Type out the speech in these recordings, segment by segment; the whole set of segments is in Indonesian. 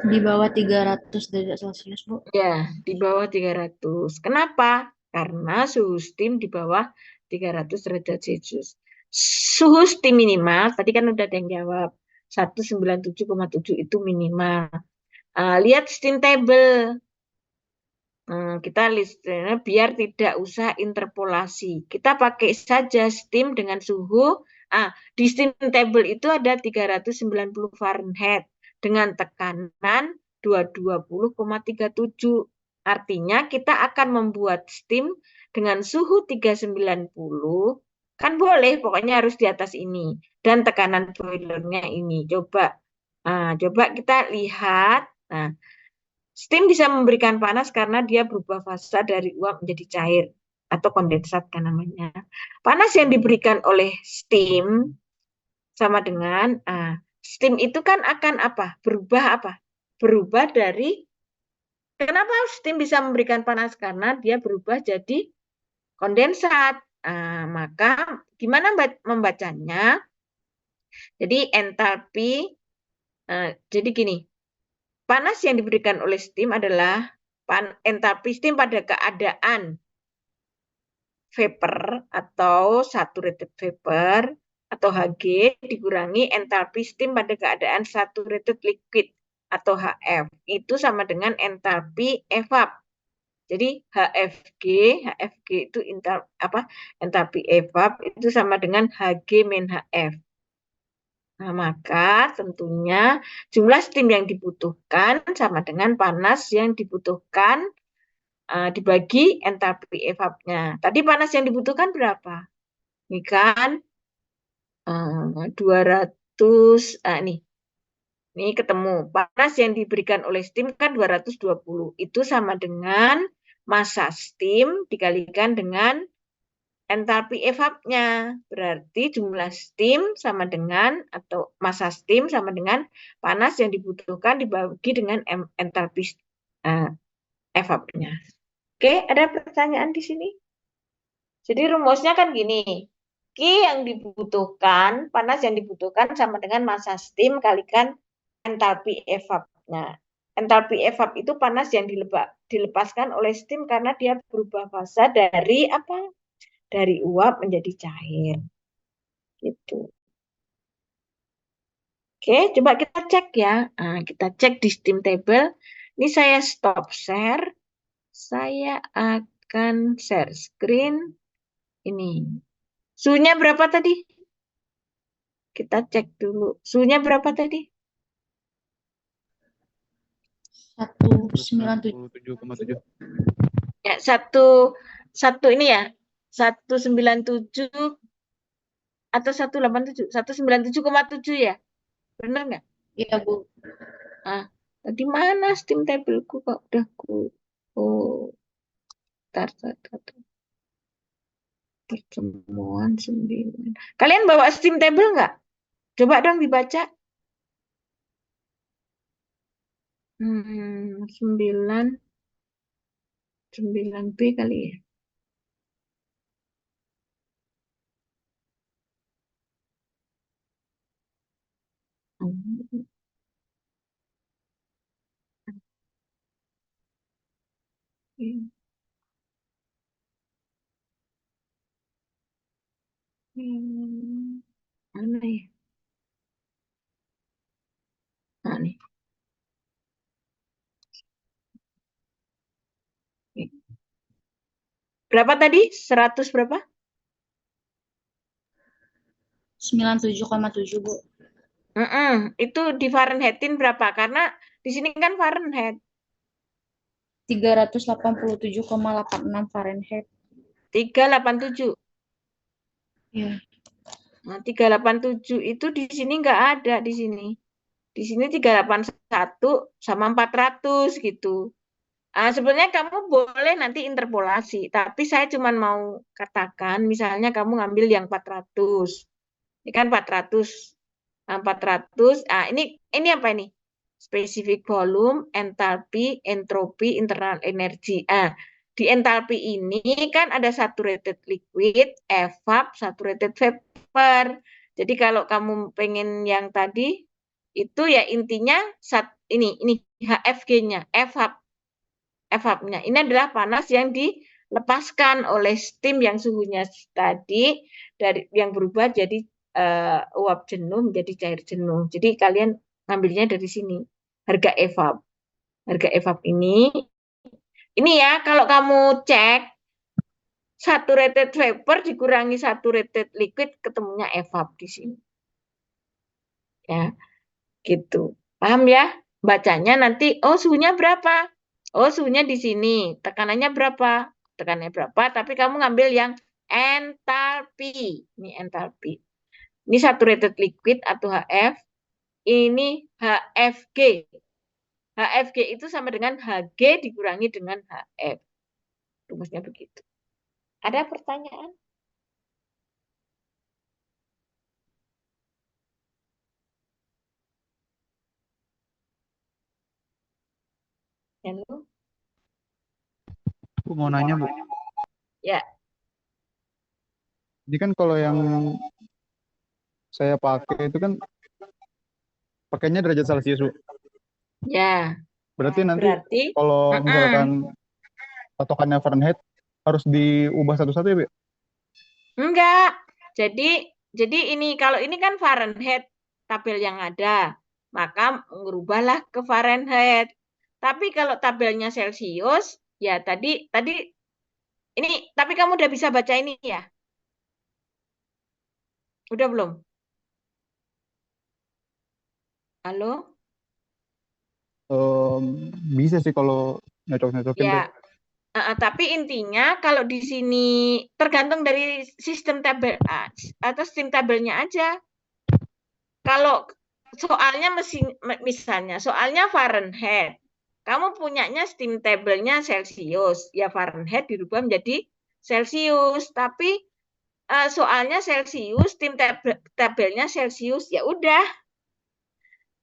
Di bawah 300 derajat Celcius, Bu. Ya, di bawah 300. Kenapa? Karena suhu steam di bawah 300 derajat Celcius. Suhu steam minimal, tadi kan udah ada yang jawab. 197,7 itu minimal. Lihat steam table. Kita listnya biar tidak usah interpolasi. Kita pakai saja steam dengan suhu. Di steam table itu ada 390 Fahrenheit dengan tekanan 220,37. Artinya kita akan membuat steam dengan suhu 390. Kan boleh, pokoknya harus di atas ini. Dan tekanan boilernya ini. Coba kita lihat. Nah, steam bisa memberikan panas karena dia berubah fasa dari uap menjadi cair atau kondensat kan namanya. Panas yang diberikan oleh steam sama dengan steam itu kan akan apa? Berubah apa? Berubah dari kenapa steam bisa memberikan panas karena dia berubah jadi kondensat. Maka gimana membacanya? Jadi entalpi jadi gini, panas yang diberikan oleh steam adalah entalpi steam pada keadaan vapor atau saturated vapor atau HG dikurangi entalpi steam pada keadaan saturated liquid atau HF. Itu sama dengan entalpi evap. Jadi HFG itu entalpi evap itu sama dengan HG min HF. Nah, maka tentunya jumlah steam yang dibutuhkan sama dengan panas yang dibutuhkan dibagi entalpi evapnya. Tadi panas yang dibutuhkan berapa? Ini kan 200, ini ketemu. Panas yang diberikan oleh steam kan 220. Itu sama dengan massa steam dikalikan dengan entalpi evapnya. Berarti jumlah steam sama dengan, atau massa steam sama dengan panas yang dibutuhkan dibagi dengan entalpi evapnya. Oke, ada pertanyaan di sini? Jadi rumusnya kan gini. Q yang dibutuhkan, panas yang dibutuhkan sama dengan massa steam kalikan entalpi evapnya. Entalpi evap itu panas yang dilepaskan oleh steam karena dia berubah fasa dari apa? Dari uap menjadi cair. Gitu. Oke, coba kita cek ya. Kita cek di steam table. Ini saya stop share. Saya akan share screen. Ini. Suhunya berapa tadi? Kita cek dulu. Suhunya berapa tadi? 197,7. Ya, satu ini ya. 197 atau 187. 197,7 ya. Benar nggak? Iya, Bu. Ah, tadi mana steam tableku kok udah ku. Oh, tar. Pertemuan 9. Kalian bawa steam table nggak? Coba dong dibaca. 9 9B kali ya. Hmm. Mana ya? Nah, nih. Berapa tadi? 100 berapa? 97,7, Bu. Itu di Fahrenheitin berapa? Karena di sini kan Fahrenheit. 387,86 Fahrenheit. 387. Ya. Nah, 387 itu di sini nggak ada di sini. Di sini 381 sama 400 gitu. Sebenarnya kamu boleh nanti interpolasi, tapi saya cuma mau katakan misalnya kamu ngambil yang 400. Ini kan 400. 400. Ini apa ini? Specific volume, entalpi, entropi, internal energy. Di entalpi ini kan ada saturated liquid, evap, saturated vapor. Jadi kalau kamu pengen yang tadi itu ya intinya ini HFG-nya, FHAP-nya. Ini adalah panas yang dilepaskan oleh steam yang suhunya tadi dari yang berubah jadi uap jenuh menjadi cair jenuh. Jadi kalian ngambilnya dari sini. Harga EVAP. Harga EVAP ini ya kalau kamu cek saturated vapor dikurangi saturated liquid ketemunya EVAP di sini. Ya, gitu. Paham ya? Bacanya nanti suhunya berapa? Oh, suhunya di sini. Tekanannya berapa? Tekanannya berapa? Tapi kamu ngambil yang entalpi. Ini entalpi. Ini saturated liquid atau HF. Ini HFG. HFG itu sama dengan Hg dikurangi dengan HF. Rumusnya begitu. Ada pertanyaan? Halo? Bu, mau nanya, Bu. Ya. Jadi kan kalau yang saya pakai itu kan pakainya derajat Celcius, Bu. Ya. Berarti nanti Berarti kalau misalkan patokannya Fahrenheit harus diubah satu-satu ya, Bu? enggak. Jadi ini kalau ini kan Fahrenheit tabel yang ada, maka merubahlah ke Fahrenheit. Tapi kalau tabelnya Celcius, ya tadi ini tapi kamu udah bisa baca ini ya? Udah belum? Halo? Bisa sih kalau nyocok-nyocokin Ya. tuh. Tapi intinya kalau di sini tergantung dari sistem tabel atau sistem tabelnya aja. Kalau soalnya misalnya soalnya Fahrenheit, kamu punyanya steam table-nya Celcius, ya Fahrenheit dirubah menjadi Celsius. Tapi soalnya Celsius, steam tabelnya Celsius, ya udah.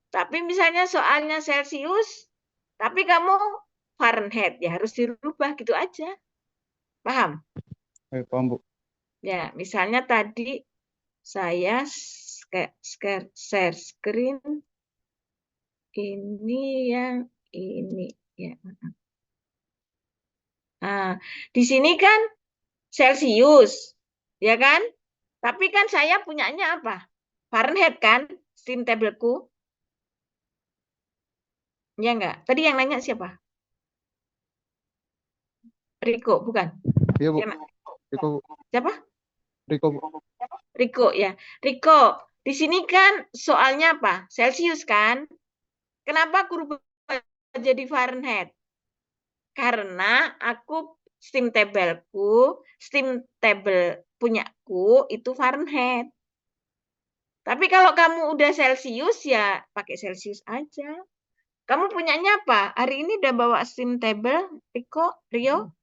Tapi misalnya soalnya Celsius, tapi kamu Fahrenheit, ya harus dirubah gitu aja. Paham? Paham, Bu. Ya, misalnya tadi saya share screen ini yang ini ya. Nah, di sini kan Celsius, ya kan? Tapi kan saya punyanya apa? Fahrenheit kan, steam tableku. Ya enggak? Tadi yang nanya siapa? Riko, bukan? Iya, Bu. Ya, Riko, Bu. siapa? Riko, Bu. Riko ya. Riko, di sini kan soalnya apa? Celsius kan? Kenapa aku rubah jadi Fahrenheit? Karena aku steam table punyaku itu Fahrenheit. Tapi kalau kamu udah Celsius ya pakai Celsius aja. Kamu punyanya apa? Hari ini udah bawa steam table, Rio?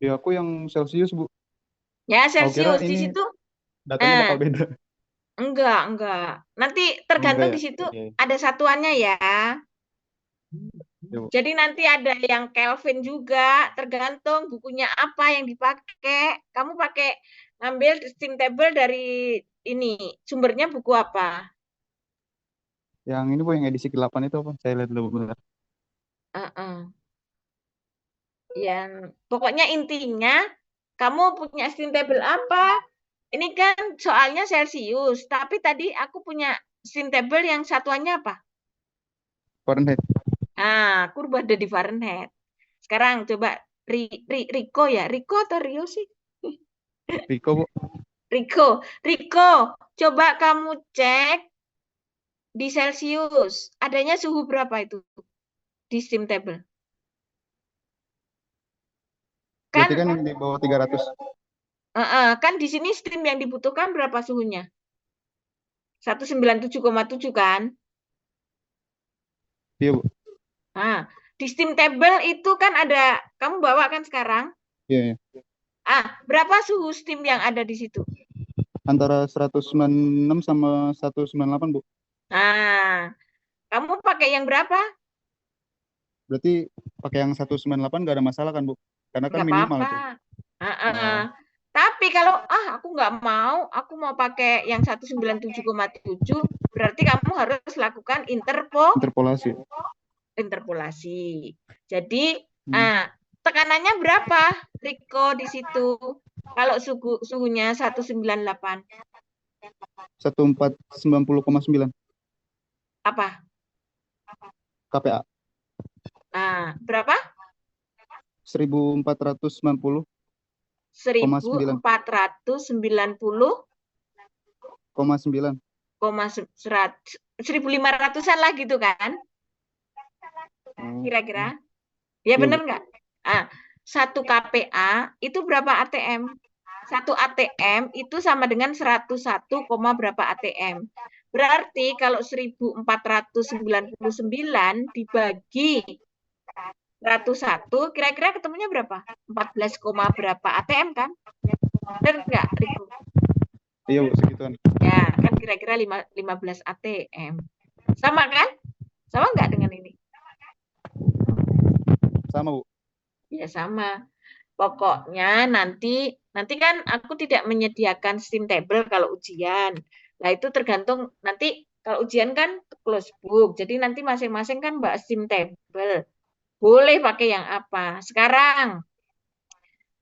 Ya, aku yang Celsius, Bu. Ya, Aku kira Celsius di ini situ. datanya bakal beda. Enggak. Nanti Enggak tergantung ya? di situ Iya. ada satuannya ya. Ya, Bu. Jadi nanti ada yang Kelvin juga, tergantung bukunya apa yang dipakai. Kamu pakai ngambil steam table dari ini, sumbernya buku apa? Yang ini, Bu, yang edisi ke-8 itu apa? Saya lihat dulu, bentar. Yang pokoknya intinya kamu punya steam table apa? Ini kan soalnya Celsius, tapi tadi aku punya steam table yang satuannya apa? Fahrenheit. Aku rubah di Fahrenheit. Sekarang coba Riko ya, Riko atau Rio sih? Riko, Bu. Riko, coba kamu cek di Celsius, adanya suhu berapa itu di steam table? Berarti kan yang di bawah 300. Kan di sini steam yang dibutuhkan berapa suhunya? 197,7 kan? Iya, Bu. Nah, di steam table itu kan ada, kamu bawa kan sekarang? Iya. Berapa suhu steam yang ada di situ? Antara 196 sama 198, Bu. Nah, kamu pakai yang berapa? Berarti pakai yang 198 nggak ada masalah kan, Bu? Karena kan Nggak minimal apa-apa. tuh. Tapi kalau aku nggak mau, aku mau pakai yang 197,7, berarti kamu harus lakukan Interpolasi. interpolasi. Jadi, tekanannya berapa, Riko, di situ? Kalau suhunya 198, 1490,9 apa? kPa. Nah, berapa? 1490,9 1490,9 1.500-an lah gitu kan? Kira-kira. Ya Iya, bener Bu. nggak? Ah, 1 kPa itu berapa ATM? 1 ATM itu sama dengan 101, berapa ATM. Berarti kalau 1499 dibagi 101, kira-kira ketemunya berapa? 14, berapa ATM kan? Bener nggak, Riko? Iya, Bu, segituan. Ya, kan kira-kira 15 ATM. Sama kan? Sama nggak dengan ini? Sama, Bu. Ya sama. Pokoknya nanti kan aku tidak menyediakan steam table kalau ujian. Nah, itu tergantung nanti kalau ujian kan close book. Jadi nanti masing-masing kan mbak steam table. Boleh pakai yang apa. Sekarang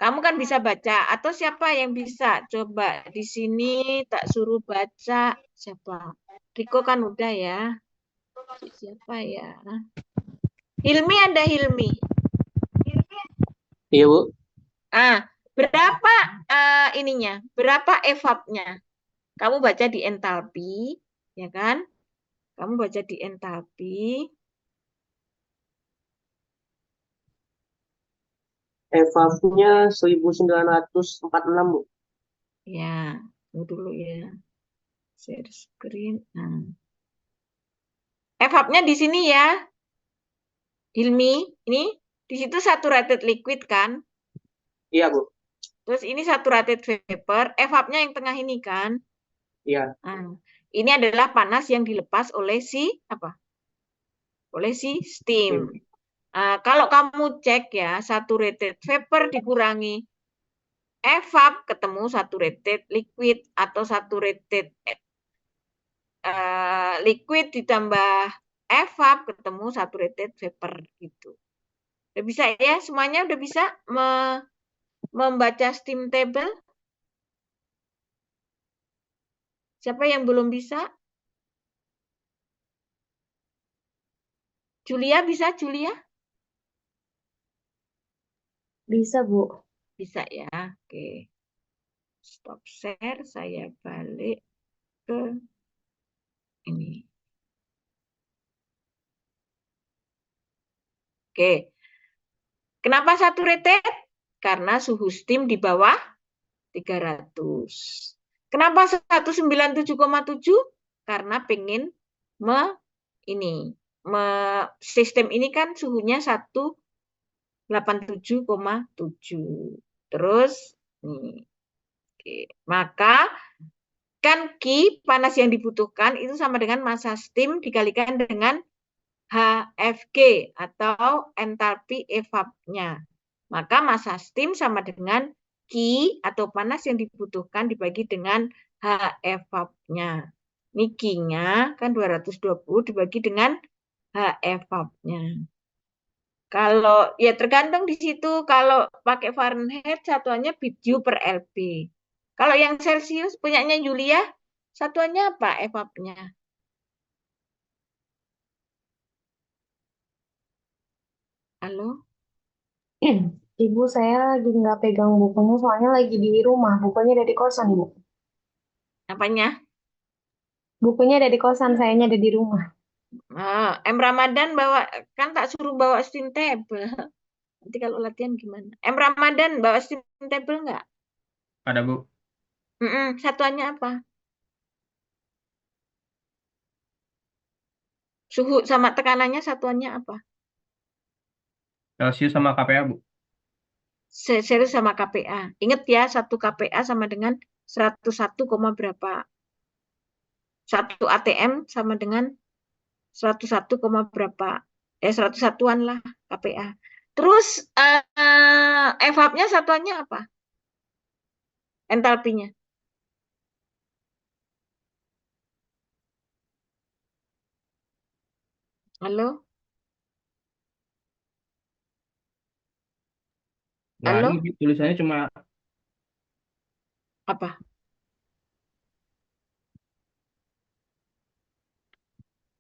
kamu kan bisa baca atau siapa yang bisa? Coba di sini tak suruh baca siapa? Riko kan udah ya. Siapa ya? Hilmi, ada Hilmi. Iya, Bu. Berapa ininya? Berapa evapnya? Kamu baca di entalpi, ya kan? Kamu baca di entalpi. EVAP-nya 1946, Bu. Ya, tunggu dulu ya. Share screen. Nah. Evapnya di sini ya. Hilmi, ini di situ saturated liquid kan? Iya, Bu. Terus ini saturated vapor, evapnya yang tengah ini kan? Iya. Nah, ini adalah panas yang dilepas oleh si apa? Oleh si steam. Kalau kamu cek ya, saturated vapor dikurangi evap ketemu saturated liquid atau saturated liquid ditambah evap ketemu saturated vapor gitu. Udah bisa ya? Semuanya udah bisa membaca steam table? Siapa yang belum bisa? Julia bisa, Julia? Bisa, Bu. Bisa ya. Oke. Stop share, saya balik ke ini. Oke. Kenapa saturated? Karena suhu steam di bawah 300. Kenapa 197,7? Karena pengen sistem ini kan suhunya 187,7. Terus nih. Oke. Maka kan Q panas yang dibutuhkan itu sama dengan massa steam dikalikan dengan HFG atau entalpi evapnya. Maka massa steam sama dengan Q atau panas yang dibutuhkan dibagi dengan H evapnya. Ini Q-nya kan 220 dibagi dengan H evapnya. Kalau ya tergantung di situ, kalau pakai Fahrenheit satuannya BTU per LP. Kalau yang Celsius punyanya Julia, satuannya apa evapnya? Halo? Ibu, saya lagi nggak pegang bukunya, soalnya lagi di rumah. Bukunya ada di kosan, Bu. Apanya? Bukunya ada di kosan, sayanya ada di rumah. M Ramadan bawa, kan tak suruh bawa steam table. Nanti kalau latihan gimana? M Ramadan bawa steam table nggak? Ada, Bu. Satuannya apa? Suhu sama tekanannya satuannya apa? Celsius sama kPa, Bu. Series sama kPa. Ingat ya, 1 kPa sama dengan 101, berapa? 1 ATM sama dengan 101, berapa? 101-an lah kPa. Terus evapnya satuannya apa? Entalpinya. Halo? Nah, Halo? ini tulisannya cuma Apa?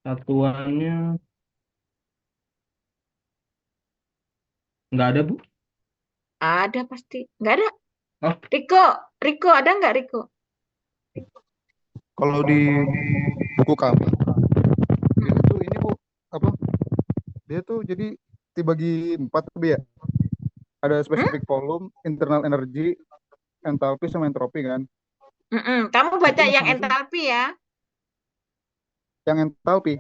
satuannya nggak ada, Bu. Ada pasti. Nggak ada. Oh, Riko, Riko ada nggak Riko? Kalau di buku kami Hmm. itu tuh ini Bu, apa? Dia tuh jadi dibagi 4 tuh, Bu, ya. Ada Hmm? spesifik volume, internal energy, entalpi sama entropi kan. Kamu Itu baca yang masing-masing entalpi ya. yang entalpi.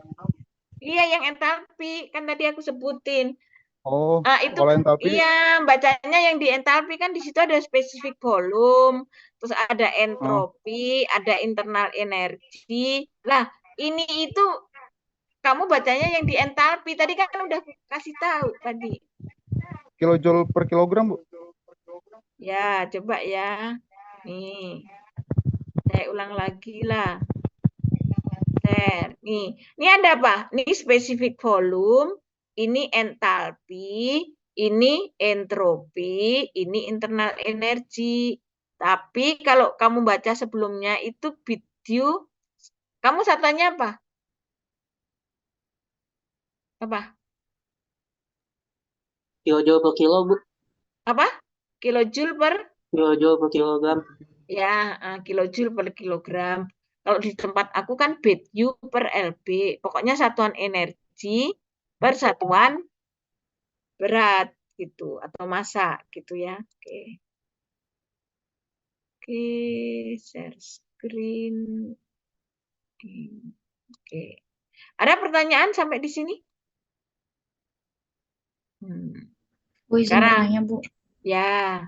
Iya, yang entalpi. Kan tadi aku sebutin. Oh, Itu kalau entalpi, iya bacanya yang di entalpi kan di situ ada spesifik volume, terus ada oh, entropi, ada internal energi. Lah, ini itu kamu bacanya yang di entalpi. Tadi kan udah aku kasih tahu tadi. kilojoule per kilogram, Bu. Ya, coba ya. Nih, saya ulang lagi lah. Share. Ini ada apa? Ini spesifik volume, ini entalpi, ini entropi, ini internal energi. Tapi kalau kamu baca sebelumnya itu BTU, kamu satuannya apa? Apa? Kilojoule per kilo, Bu. Apa? Kilojoule per Kilojoule per kilogram. ya, kilojoule per kilogram. Kalau di tempat aku kan BTU per LB. Pokoknya satuan energi per satuan berat gitu atau massa gitu ya. Oke. Oke, share screen. Oke. Ada pertanyaan sampai di sini? Hmm. Bu izin Sekarang bertanya, Bu. ya,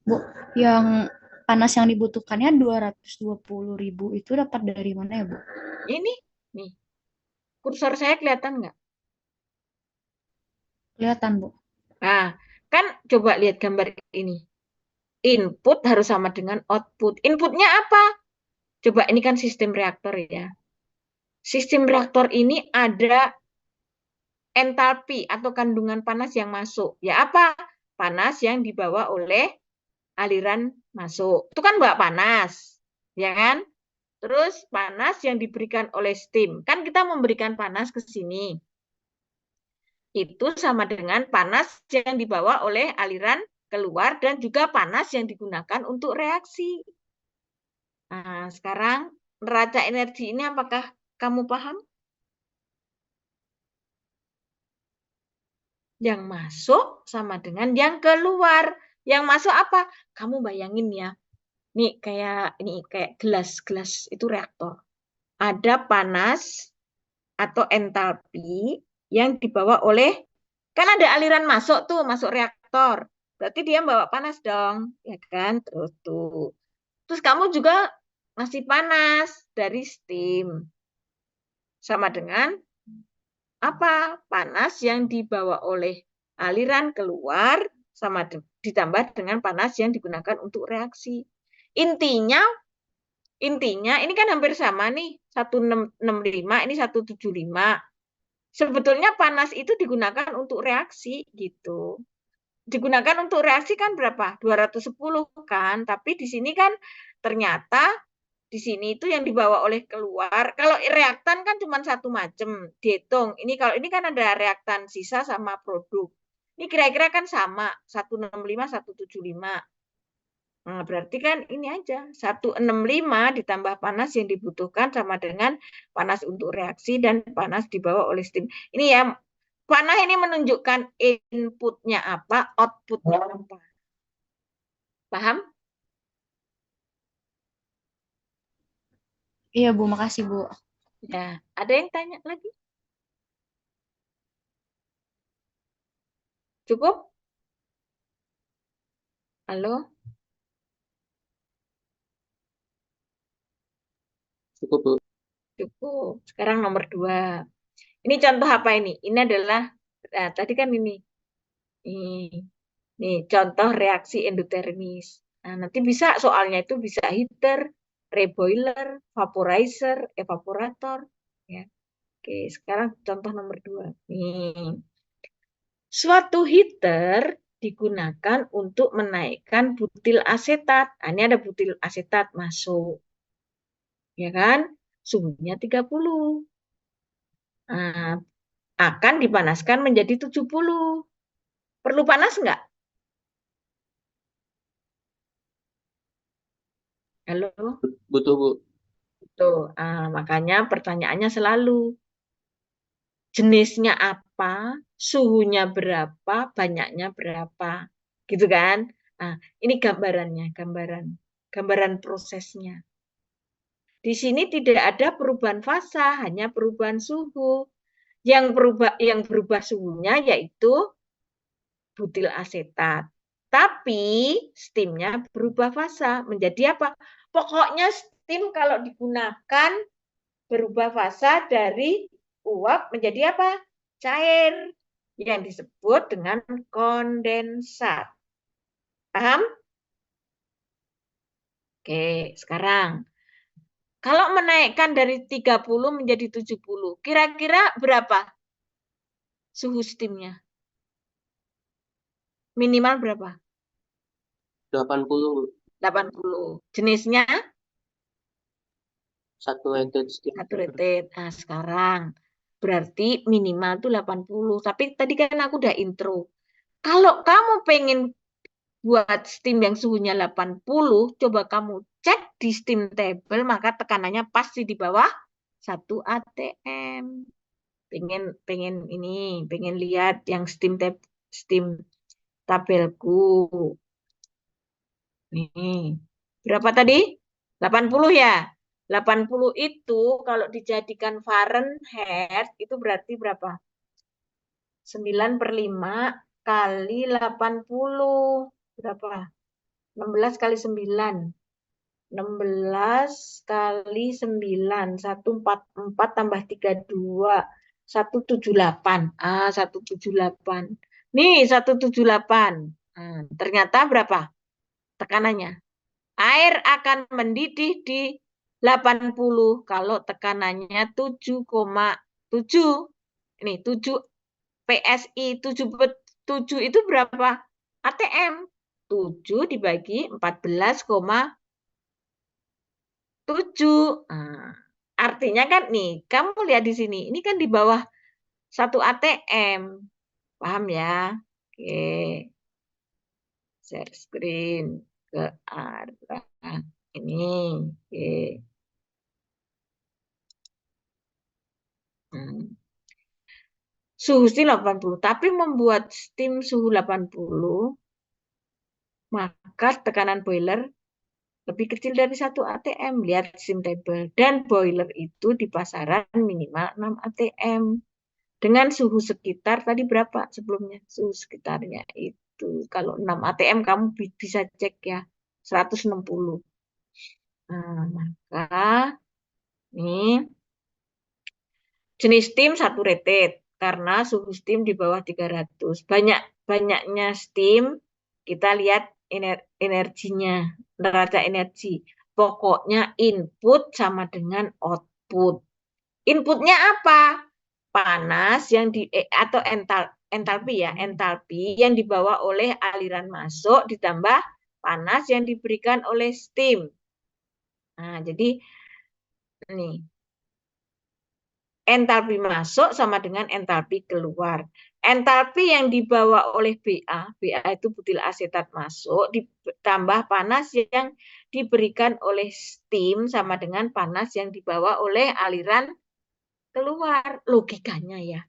Bu, yang panas yang dibutuhkannya 220.000 itu dapat dari mana ya, Bu? ini nih. Kursor saya kelihatan nggak? Kelihatan, Bu. Nah, kan coba lihat gambar ini. Input harus sama dengan output. Inputnya apa? Coba ini kan sistem reaktor ya. Sistem reaktor ini ada entalpi atau kandungan panas yang masuk. Ya apa? Panas yang dibawa oleh aliran masuk. Itu kan bawa panas, ya kan? Terus panas yang diberikan oleh steam. Kan kita memberikan panas ke sini. Itu sama dengan panas yang dibawa oleh aliran keluar dan juga panas yang digunakan untuk reaksi. Nah, sekarang neraca energi ini apakah kamu paham? Yang masuk sama dengan yang keluar. Yang masuk apa? Kamu bayangin ya. Nih kayak gelas-gelas itu reaktor. Ada panas atau entalpi yang dibawa oleh kan ada aliran masuk tuh, masuk reaktor. Berarti dia bawa panas dong, ya kan? Terus tuh. Terus kamu juga masih panas dari steam. Sama dengan apa? Panas yang dibawa oleh aliran keluar sama ditambah dengan panas yang digunakan untuk reaksi. Intinya intinya ini kan hampir sama nih, 1665 ini 175. Sebetulnya panas itu digunakan untuk reaksi gitu. Digunakan untuk reaksi kan berapa? 210 kan, tapi di sini kan ternyata di sini itu yang dibawa oleh keluar. Kalau reaktan kan cuma satu macam, dihitung. Ini kalau ini kan ada reaktan sisa sama produk. Ini kira-kira kan sama, 165, 175. Nah, berarti kan ini aja, 165 ditambah panas yang dibutuhkan sama dengan panas untuk reaksi dan panas dibawa oleh steam. Ini ya, panah ini menunjukkan inputnya apa, outputnya apa. Paham? Iya, Bu. Makasih, Bu. Ya, ada yang tanya lagi? Cukup? Halo? Cukup, Bu. Cukup. Sekarang nomor 2. Ini contoh apa ini? Ini adalah, nah, tadi kan ini contoh reaksi endotermis. Nah, nanti bisa soalnya itu bisa heater, reboiler, vaporizer, evaporator. Ya. Oke, sekarang contoh nomor 2. Nih. Suatu heater digunakan untuk menaikkan butil asetat. Nah, ini ada butil asetat masuk. Ya kan? Suhunya 30. Nah, akan dipanaskan menjadi 70. Perlu panas enggak? Halo? Butuh, Bu. Tuh, makanya pertanyaannya selalu jenisnya apa, suhunya berapa, banyaknya berapa. Gitu kan? Nah, ini gambarannya, gambaran prosesnya. Di sini tidak ada perubahan fasa, hanya perubahan suhu. Yang berubah suhunya yaitu butil asetat. Tapi steamnya berubah fasa menjadi apa? Pokoknya steam kalau digunakan berubah fasa dari uap menjadi apa? Cair yang disebut dengan kondensat. Paham? Oke, sekarang kalau menaikkan dari 30 menjadi 70, kira-kira berapa suhu steamnya? Minimal berapa? 80, Bu. 80. Jenisnya Saturated steam. saturated. Nah, sekarang berarti minimal tuh 80. Tapi tadi kan aku udah intro. Kalau kamu pengen buat steam yang suhunya 80, coba kamu cek di steam table, maka tekanannya pasti di bawah 1 atm. Pengen lihat yang steam tabelku. Nih. Berapa tadi? 80 ya. 80 itu kalau dijadikan Fahrenheit itu berarti berapa? 9/5 kali 80. Berapa? 16 kali 9. 16 kali 9. 144 tambah 32. 178. 178. Nih, 178. Nah, ternyata berapa tekanannya? Air akan mendidih di 80 kalau tekanannya 7,7. Ini 7 PSI. 7 itu berapa ATM? 7 dibagi 14,7. Nah, artinya kan nih, kamu lihat di sini, ini kan di bawah 1 ATM. Paham ya? Oke. Share screen ke arah ini. Oke. Suhu steam 80, tapi membuat steam suhu 80, maka tekanan boiler lebih kecil dari 1 atm. Lihat steam table. Dan boiler itu di pasaran minimal 6 atm. Dengan suhu sekitar tadi berapa sebelumnya? Suhu sekitarnya itu kalau 6 atm kamu bisa cek ya, 160. Nah, maka ini jenis steam saturated karena suhu steam di bawah 300. Banyaknya steam, kita lihat energinya, neraca energi. Pokoknya input sama dengan output. Inputnya apa? Panas yang atau entalpi ya, entalpi yang dibawa oleh aliran masuk ditambah panas yang diberikan oleh steam. Nah, jadi nih entalpi masuk sama dengan entalpi keluar. Entalpi yang dibawa oleh BA itu butil asetat masuk, ditambah panas yang diberikan oleh steam sama dengan panas yang dibawa oleh aliran keluar. Logikanya ya.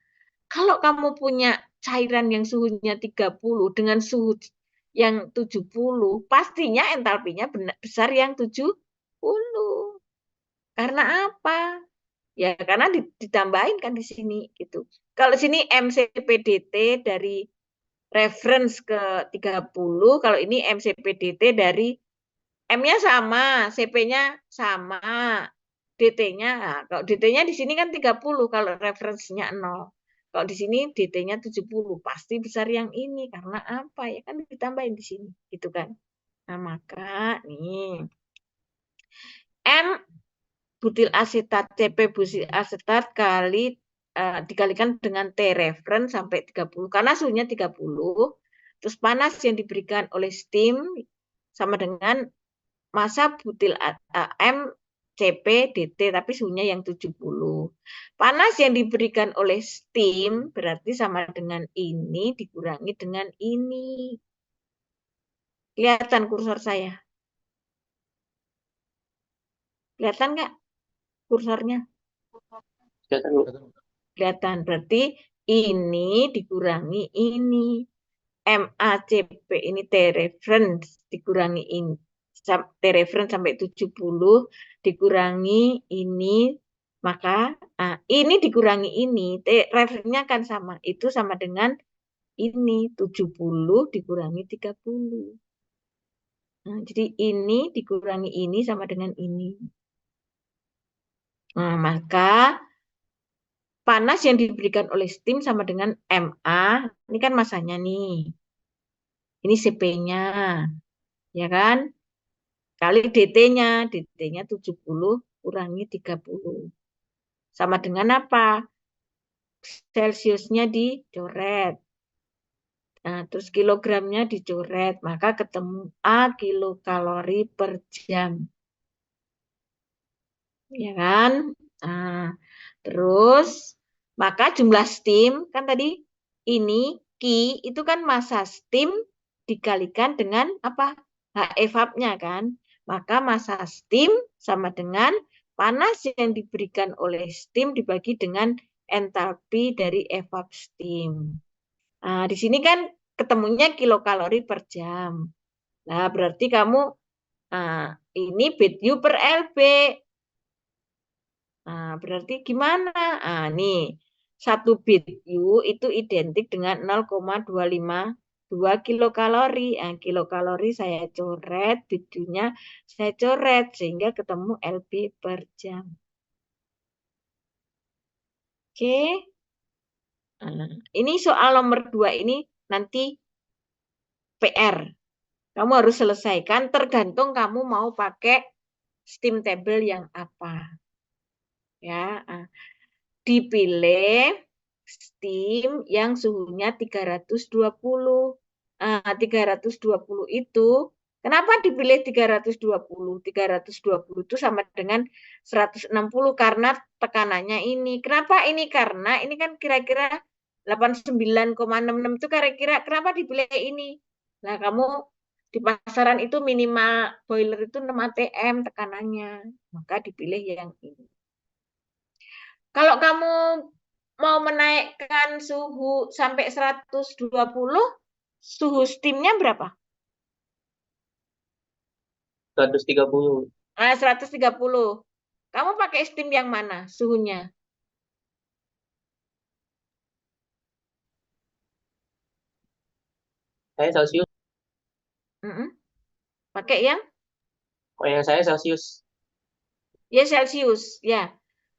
Kalau kamu punya cairan yang suhunya 30 dengan suhu yang 70, pastinya entalpinya besar yang 70. Karena apa? Ya karena ditambahin kan di sini gitu. Kalau sini MCPDT dari reference ke 30, kalau ini MCPDT dari M-nya sama, CP-nya sama, DT-nya, nah, kalau DT-nya di sini kan 30, kalau referensinya 0. Kalau di sini DT-nya 70, pasti besar yang ini. Karena apa? Ya kan ditambahin di sini, gitu kan. Nah, maka nih, M butil asetat, CP butil asetat dikalikan dengan T reference sampai 30. Karena suhunya 30, Terus panas yang diberikan oleh steam sama dengan massa butil MCP DT, tapi suhunya yang 70. Panas yang diberikan oleh steam berarti sama dengan ini dikurangi dengan ini. Kelihatan kursor saya? Kelihatan nggak kursornya? Kelihatan, Bu. Kelihatan. Berarti ini dikurangi ini. MACP ini T reference dikurangi ini. T reference sampai 70 dikurangi ini. Maka ini dikurangi ini. T reference-nya kan sama. Itu sama dengan ini. 70 dikurangi 30. Nah, jadi ini dikurangi ini sama dengan ini. Nah, maka panas yang diberikan oleh steam sama dengan MA. Ini kan masanya nih. Ini CP-nya. Ya kan? Kali DT-nya. DT-nya 70 kurangi 30. Sama dengan apa? Celsiusnya dicoret. Nah, terus kilogramnya dicoret. Maka ketemu A kilokalori per jam. Ya kan? Nah, terus maka jumlah steam kan tadi ini Q itu kan massa steam dikalikan dengan apa? HEVAP-nya kan. Maka massa steam sama dengan panas yang diberikan oleh steam dibagi dengan entalpi dari evap steam. Nah, di sini kan ketemunya kilokalori per jam. Nah, berarti kamu ini BTU per LB. Nah, berarti gimana? Nih, 1 BTU itu identik dengan 0,252 kilokalori. Kilokalori saya coret, BTU-nya saya coret, sehingga ketemu LB per jam. Oke. Ini soal nomor 2 ini nanti PR. Kamu harus selesaikan tergantung kamu mau pakai steam table yang apa. Ya, dipilih steam yang suhunya 320. 320 itu, kenapa dipilih 320? 320 itu sama dengan 160 karena tekanannya ini. Kenapa ini? Karena ini kan kira-kira 89,66 itu kira-kira kenapa dipilih ini? Nah, kamu di pasaran itu minimal boiler itu 6 atm tekanannya, maka dipilih yang ini. Kalau kamu mau menaikkan suhu sampai 120, suhu steamnya berapa? 130. 130. Kamu pakai steam yang mana suhunya? Saya Celsius. Pakai yang? Oh, yang saya Celsius. Ya Celsius, ya.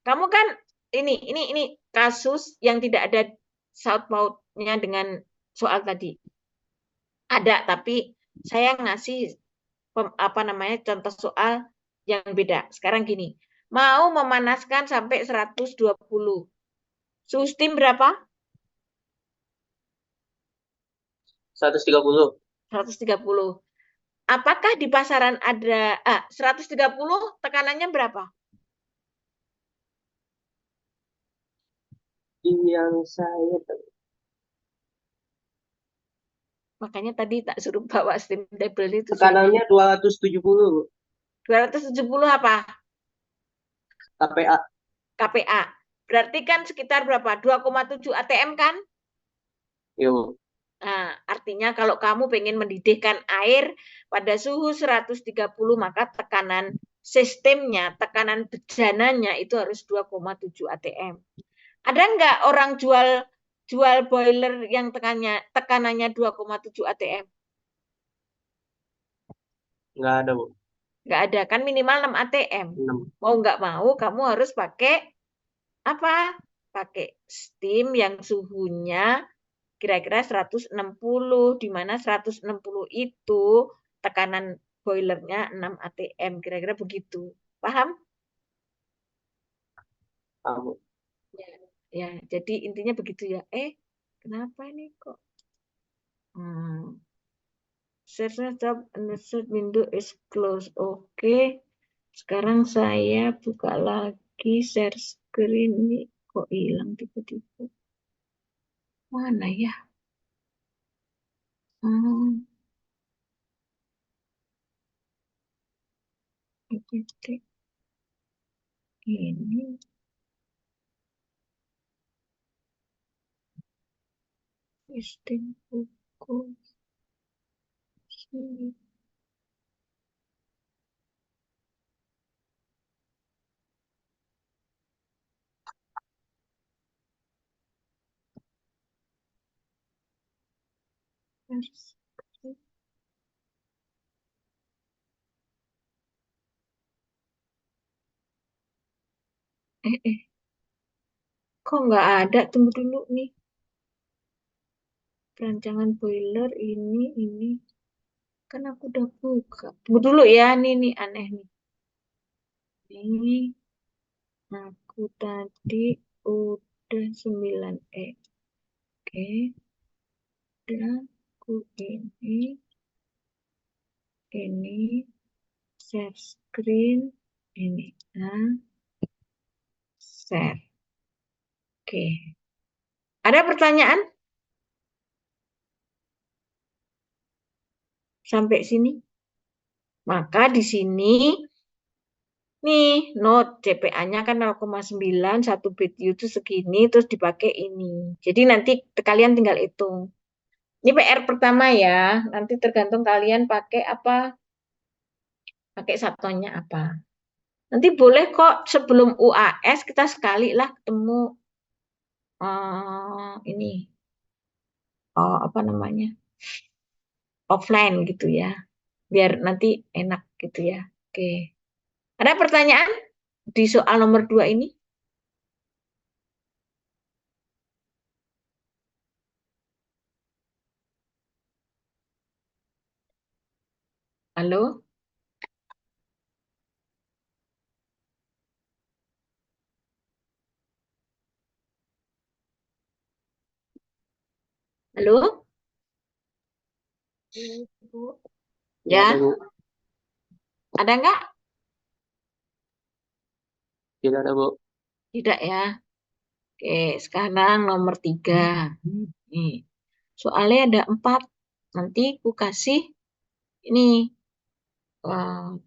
Kamu kan ini kasus yang tidak ada shout pautnya dengan soal tadi. Ada, tapi saya ngasih contoh soal yang beda. Sekarang gini, mau memanaskan sampai 120. Suhu steam berapa? 130. 130. Apakah di pasaran ada 130 tekanannya berapa? Yang saya Makanya tadi tak suruh bawa steam table itu. tekanannya 270, Bu. 270 apa? KPA. KPA. Berarti kan sekitar berapa? 2,7 atm kan? Iya, Bu. Nah, artinya kalau kamu pengen mendidihkan air pada suhu 130, maka tekanan sistemnya, tekanan bejananya itu harus 2,7 atm. Ada nggak orang jual boiler yang tekanannya 2,7 atm? Nggak ada, Bu. Nggak ada, kan minimal 6 atm. 6. Mau nggak mau, kamu harus pakai apa? Pakai steam yang suhunya kira-kira 160, di mana 160 itu tekanan boilernya 6 atm, kira-kira begitu. Paham? Kamu. Ya, jadi intinya begitu ya. Kenapa ini kok Share tab underside window is closed. Oke. Sekarang saya buka lagi share screen. Ini kok hilang tiba-tiba. Mana ya? Hmm. Ini. Listing buku. Sini. Share screen. Kok nggak ada? Tunggu dulu nih. Perancangan boiler ini. Kan aku udah buka. Tunggu dulu ya, nih aneh nih. Ini aku tadi udah 9E. Oke, udah aku ini share screen, ini share. Oke. Ada pertanyaan sampai sini? Maka di sini nih note CPA-nya kan 0,9, 1 BTU itu segini, terus dipakai ini. Jadi nanti kalian tinggal hitung. Ini PR pertama ya, nanti tergantung kalian pakai apa, pakai satuannya apa. Nanti boleh kok sebelum UAS kita sekali lah ketemu ini, apa namanya, offline gitu ya, biar nanti enak gitu ya. Oke, ada pertanyaan di soal nomor 2 ini? Halo? Halo? Bu. Ya, Ada, Bu. ada nggak? Tidak ada, Bu. Tidak ya. Oke, sekarang nomor 3. Nih, soalnya ada 4. Nanti aku kasih ini.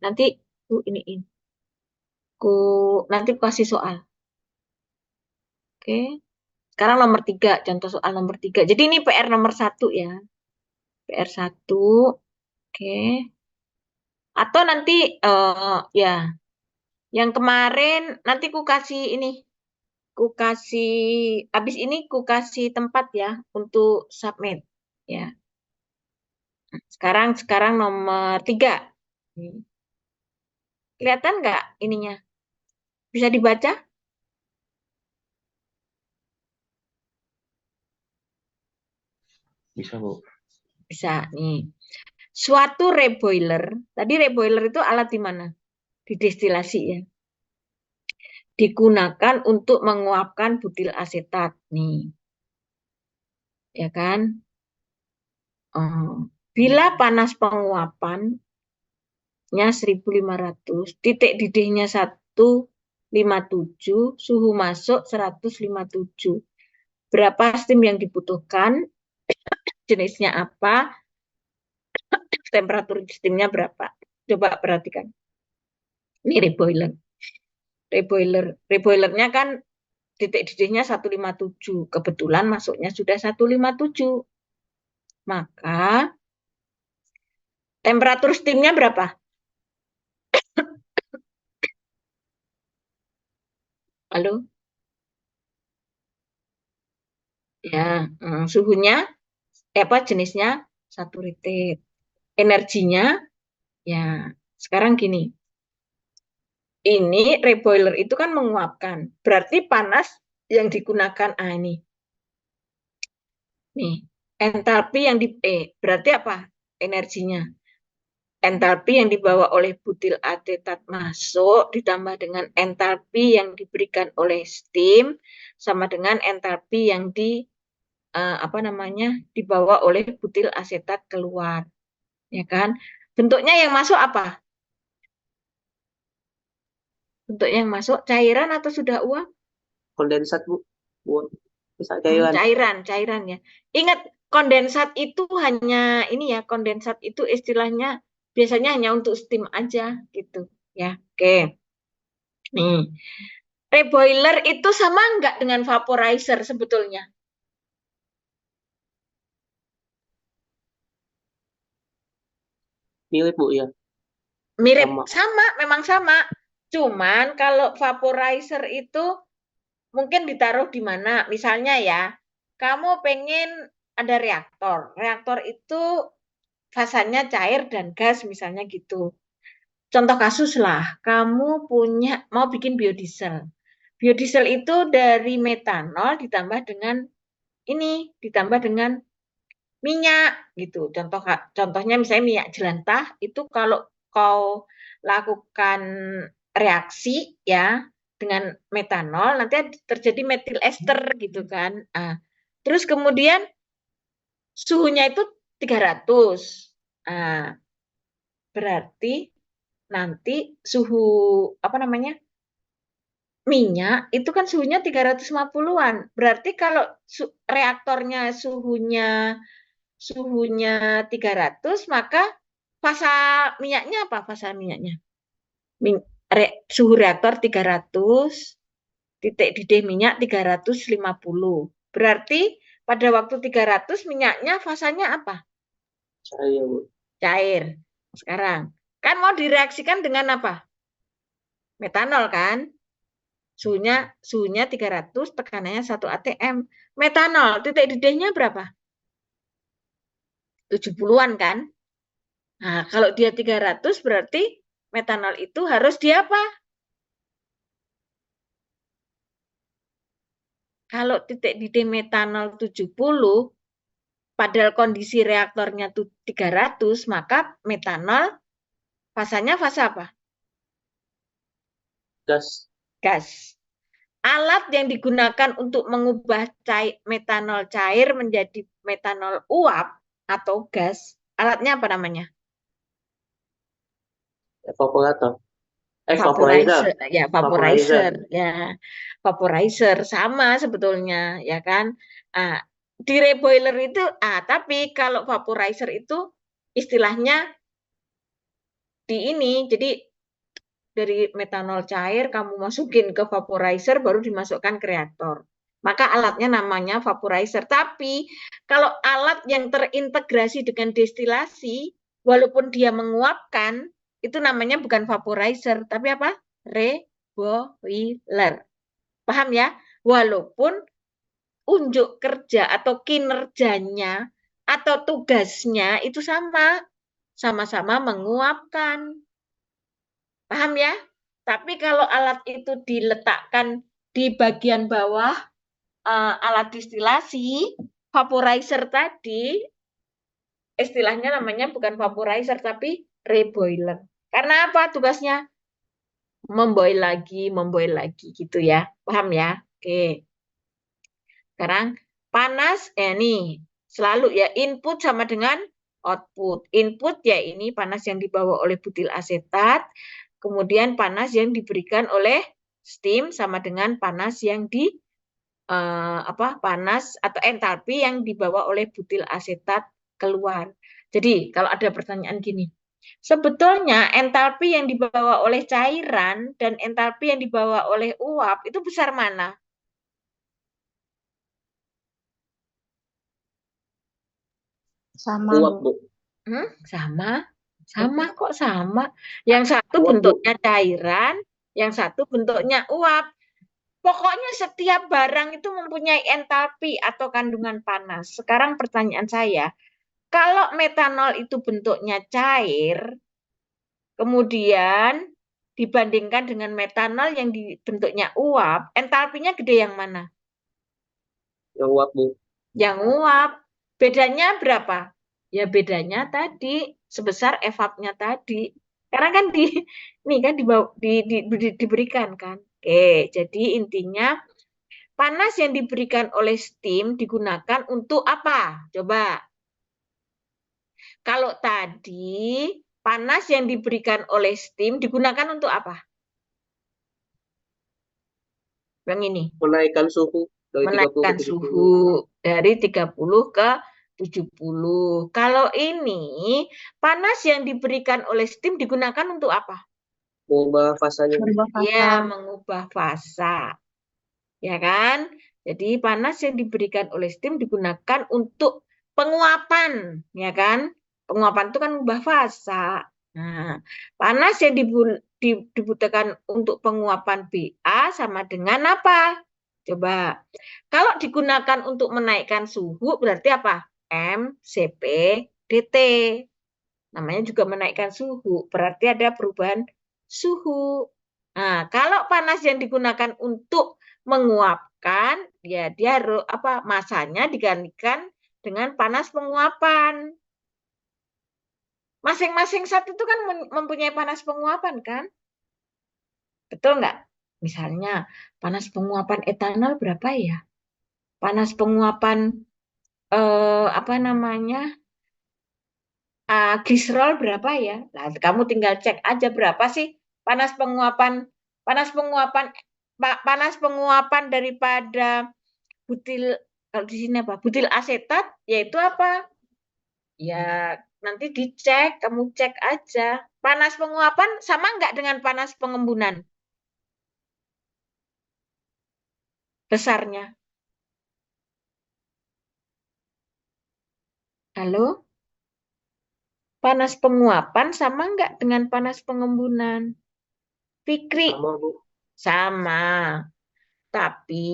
Nanti ini. Nanti aku kasih soal. Oke. Sekarang nomor 3, contoh soal nomor 3. Jadi ini PR nomor 1 ya. PR 1. Oke. Atau nanti ya, yang kemarin nanti ku kasih ini. Ku kasih habis ini ku kasih tempat ya untuk submit ya. Sekarang nomor 3. Kelihatan nggak ininya? Bisa dibaca? Bisa, Bu. Bisa nih. Suatu reboiler, tadi reboiler itu alat di mana? Di destilasi ya. Digunakan untuk menguapkan butil asetat nih. Ya kan? Bila panas penguapannya 1500, titik didihnya 157, suhu masuk 157. Berapa steam yang dibutuhkan? Jenisnya apa? Temperatur steamnya berapa? Coba perhatikan. Ini reboiler. Reboilernya kan titik didihnya 157. Kebetulan masuknya sudah 157. Maka temperatur steamnya berapa? Halo? Ya, suhunya, apa jenisnya? Saturated. Energinya, ya sekarang gini. Ini reboiler itu kan menguapkan. Berarti panas yang digunakan, ini. Nih, entalpi yang berarti apa? Energinya. Entalpi yang dibawa oleh butil asetat masuk ditambah dengan entalpi yang diberikan oleh steam sama dengan entalpi yang apa namanya dibawa oleh butil asetat keluar, ya kan? Bentuknya yang masuk apa? Bentuknya yang masuk cairan atau sudah uap? Kondensat, Bu. Buat bisa cairan. Cairan ya. Ingat, kondensat itu hanya ini ya, kondensat itu istilahnya biasanya hanya untuk steam aja gitu ya. Oke. Nih, reboiler itu sama nggak dengan vaporizer sebetulnya? Mirip, Bu, ya. Mirip, Sama. memang sama. Cuman kalau vaporizer itu mungkin ditaruh di mana? Misalnya ya, kamu pengen ada reaktor. Reaktor itu fasanya cair dan gas misalnya gitu. Contoh kasus lah, kamu mau bikin biodiesel. Biodiesel itu dari metanol ditambah dengan minyak gitu. Contohnya misalnya minyak jelantah itu kalau kau lakukan reaksi ya dengan metanol nanti terjadi metil ester gitu kan. Terus kemudian suhunya itu 300. Nah, berarti nanti suhu apa namanya? Minyak itu kan suhunya 350-an. Berarti kalau reaktornya suhunya 300, maka fasa minyaknya apa? Fasa minyaknya. Suhu reaktor 300, titik didih minyak 350. Berarti pada waktu 300 minyaknya fasanya apa? Cair, Bu. Cair. Sekarang, kan mau direaksikan dengan apa? Metanol kan? Suhunya 300, tekanannya 1 atm. Metanol, titik didihnya berapa? 70-an kan? Nah, kalau dia 300 berarti metanol itu harus di apa? Kalau titik didih metanol 70, padahal kondisi reaktornya tuh 300, maka metanol fasanya fasa apa? Gas. Gas. Alat yang digunakan untuk mengubah metanol cair menjadi metanol uap atau gas, alatnya apa namanya? Evaporator. Vaporizer, ya Vaporizer. vaporizer sama sebetulnya, ya kan? Di reboiler itu, tapi kalau vaporizer itu istilahnya jadi dari metanol cair kamu masukin ke vaporizer baru dimasukkan ke reaktor. Maka alatnya namanya vaporizer. Tapi kalau alat yang terintegrasi dengan destilasi, walaupun dia menguapkan, itu namanya bukan vaporizer, tapi apa? Reboiler. Paham ya? Walaupun unjuk kerja atau kinerjanya atau tugasnya itu sama-sama menguapkan. Paham ya? Tapi kalau alat itu diletakkan di bagian bawah alat distilasi, vaporizer tadi, istilahnya namanya bukan vaporizer, tapi reboiler. Karena apa tugasnya? Memboil lagi gitu ya. Paham ya? Oke. Sekarang panas, nih selalu ya input sama dengan output. Input ya ini panas yang dibawa oleh butil asetat, kemudian panas yang diberikan oleh steam sama dengan panas yang panas atau entalpi yang dibawa oleh butil asetat keluar. Jadi kalau ada pertanyaan gini, sebetulnya entalpi yang dibawa oleh cairan dan entalpi yang dibawa oleh uap itu besar mana? Sama, Uap, Bu. Bu. Sama? Sama kok sama. Yang satu Uap, Bu. bentuknya cairan, yang satu bentuknya uap. Pokoknya setiap barang itu mempunyai entalpi atau kandungan panas. Sekarang pertanyaan saya, kalau metanol itu bentuknya cair, kemudian dibandingkan dengan metanol yang bentuknya uap, entalpinya gede yang mana? Yang uap, Bu. Yang uap. Bedanya berapa? Ya bedanya tadi sebesar evapnya tadi. Karena kan diberikan kan. Oke, jadi intinya panas yang diberikan oleh steam digunakan untuk apa? Coba. Kalau tadi panas yang diberikan oleh steam digunakan untuk apa? Yang ini, Menaikkan suhu dari 30 ke menaikkan 70. suhu dari 30 ke 70. Kalau ini panas yang diberikan oleh steam digunakan untuk apa? Mengubah fasanya. Berubah Ya, fasa. mengubah fasa. Ya kan? Jadi panas yang diberikan oleh steam digunakan untuk penguapan, ya kan? Penguapan itu kan mengubah fasa. Nah, panas yang dibutuhkan untuk penguapan BA sama dengan apa? Coba. Kalau digunakan untuk menaikkan suhu berarti apa? MCP DT. Namanya juga menaikkan suhu, berarti ada perubahan suhu. Nah, kalau panas yang digunakan untuk menguapkan, ya dia apa masanya digantikan dengan panas penguapan. Masing-masing zat itu kan mempunyai panas penguapan kan? Betul nggak? Misalnya panas penguapan etanol berapa ya? Panas penguapan apa namanya? Glycerol berapa ya? Nah, kamu tinggal cek aja berapa sih panas penguapan panas penguapan panas penguapan daripada butil, kalau di sini apa? Butil asetat yaitu apa? Ya nanti dicek, kamu cek aja. Panas penguapan sama nggak dengan panas pengembunan? Besarnya. Halo? Panas penguapan sama nggak dengan panas pengembunan? Fikri, Sama, Bu. sama. Tapi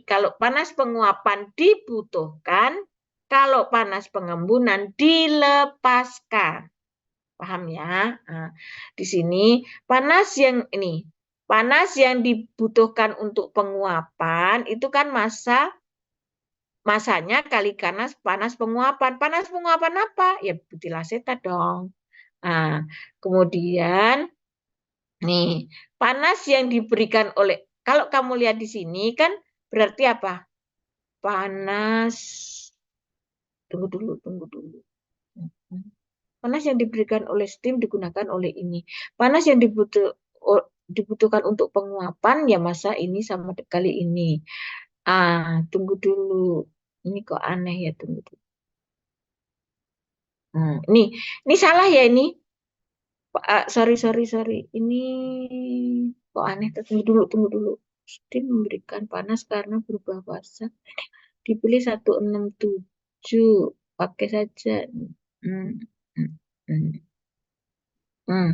kalau panas penguapan dibutuhkan, kalau panas pengembunan dilepaskan. Paham ya? Nah, di sini panas yang dibutuhkan untuk penguapan itu kan masanya kali karena panas penguapan. Panas penguapan apa? Ya butil asetat dong. Nah, kemudian nih, panas yang diberikan oleh, kalau kamu lihat di sini kan berarti apa? Panas, tunggu dulu. Panas yang diberikan oleh steam digunakan oleh ini. Panas yang dibutuhkan untuk penguapan, ya masa ini sama kali ini. Tunggu dulu. Ini kok aneh ya, tunggu dulu. Ini salah ya ini. Sorry. Ini kok aneh? Tunggu dulu. Steam memberikan panas karena berubah fasa. Dipilih 167. Pakai saja. Hmm. Hmm. Hmm. Hmm.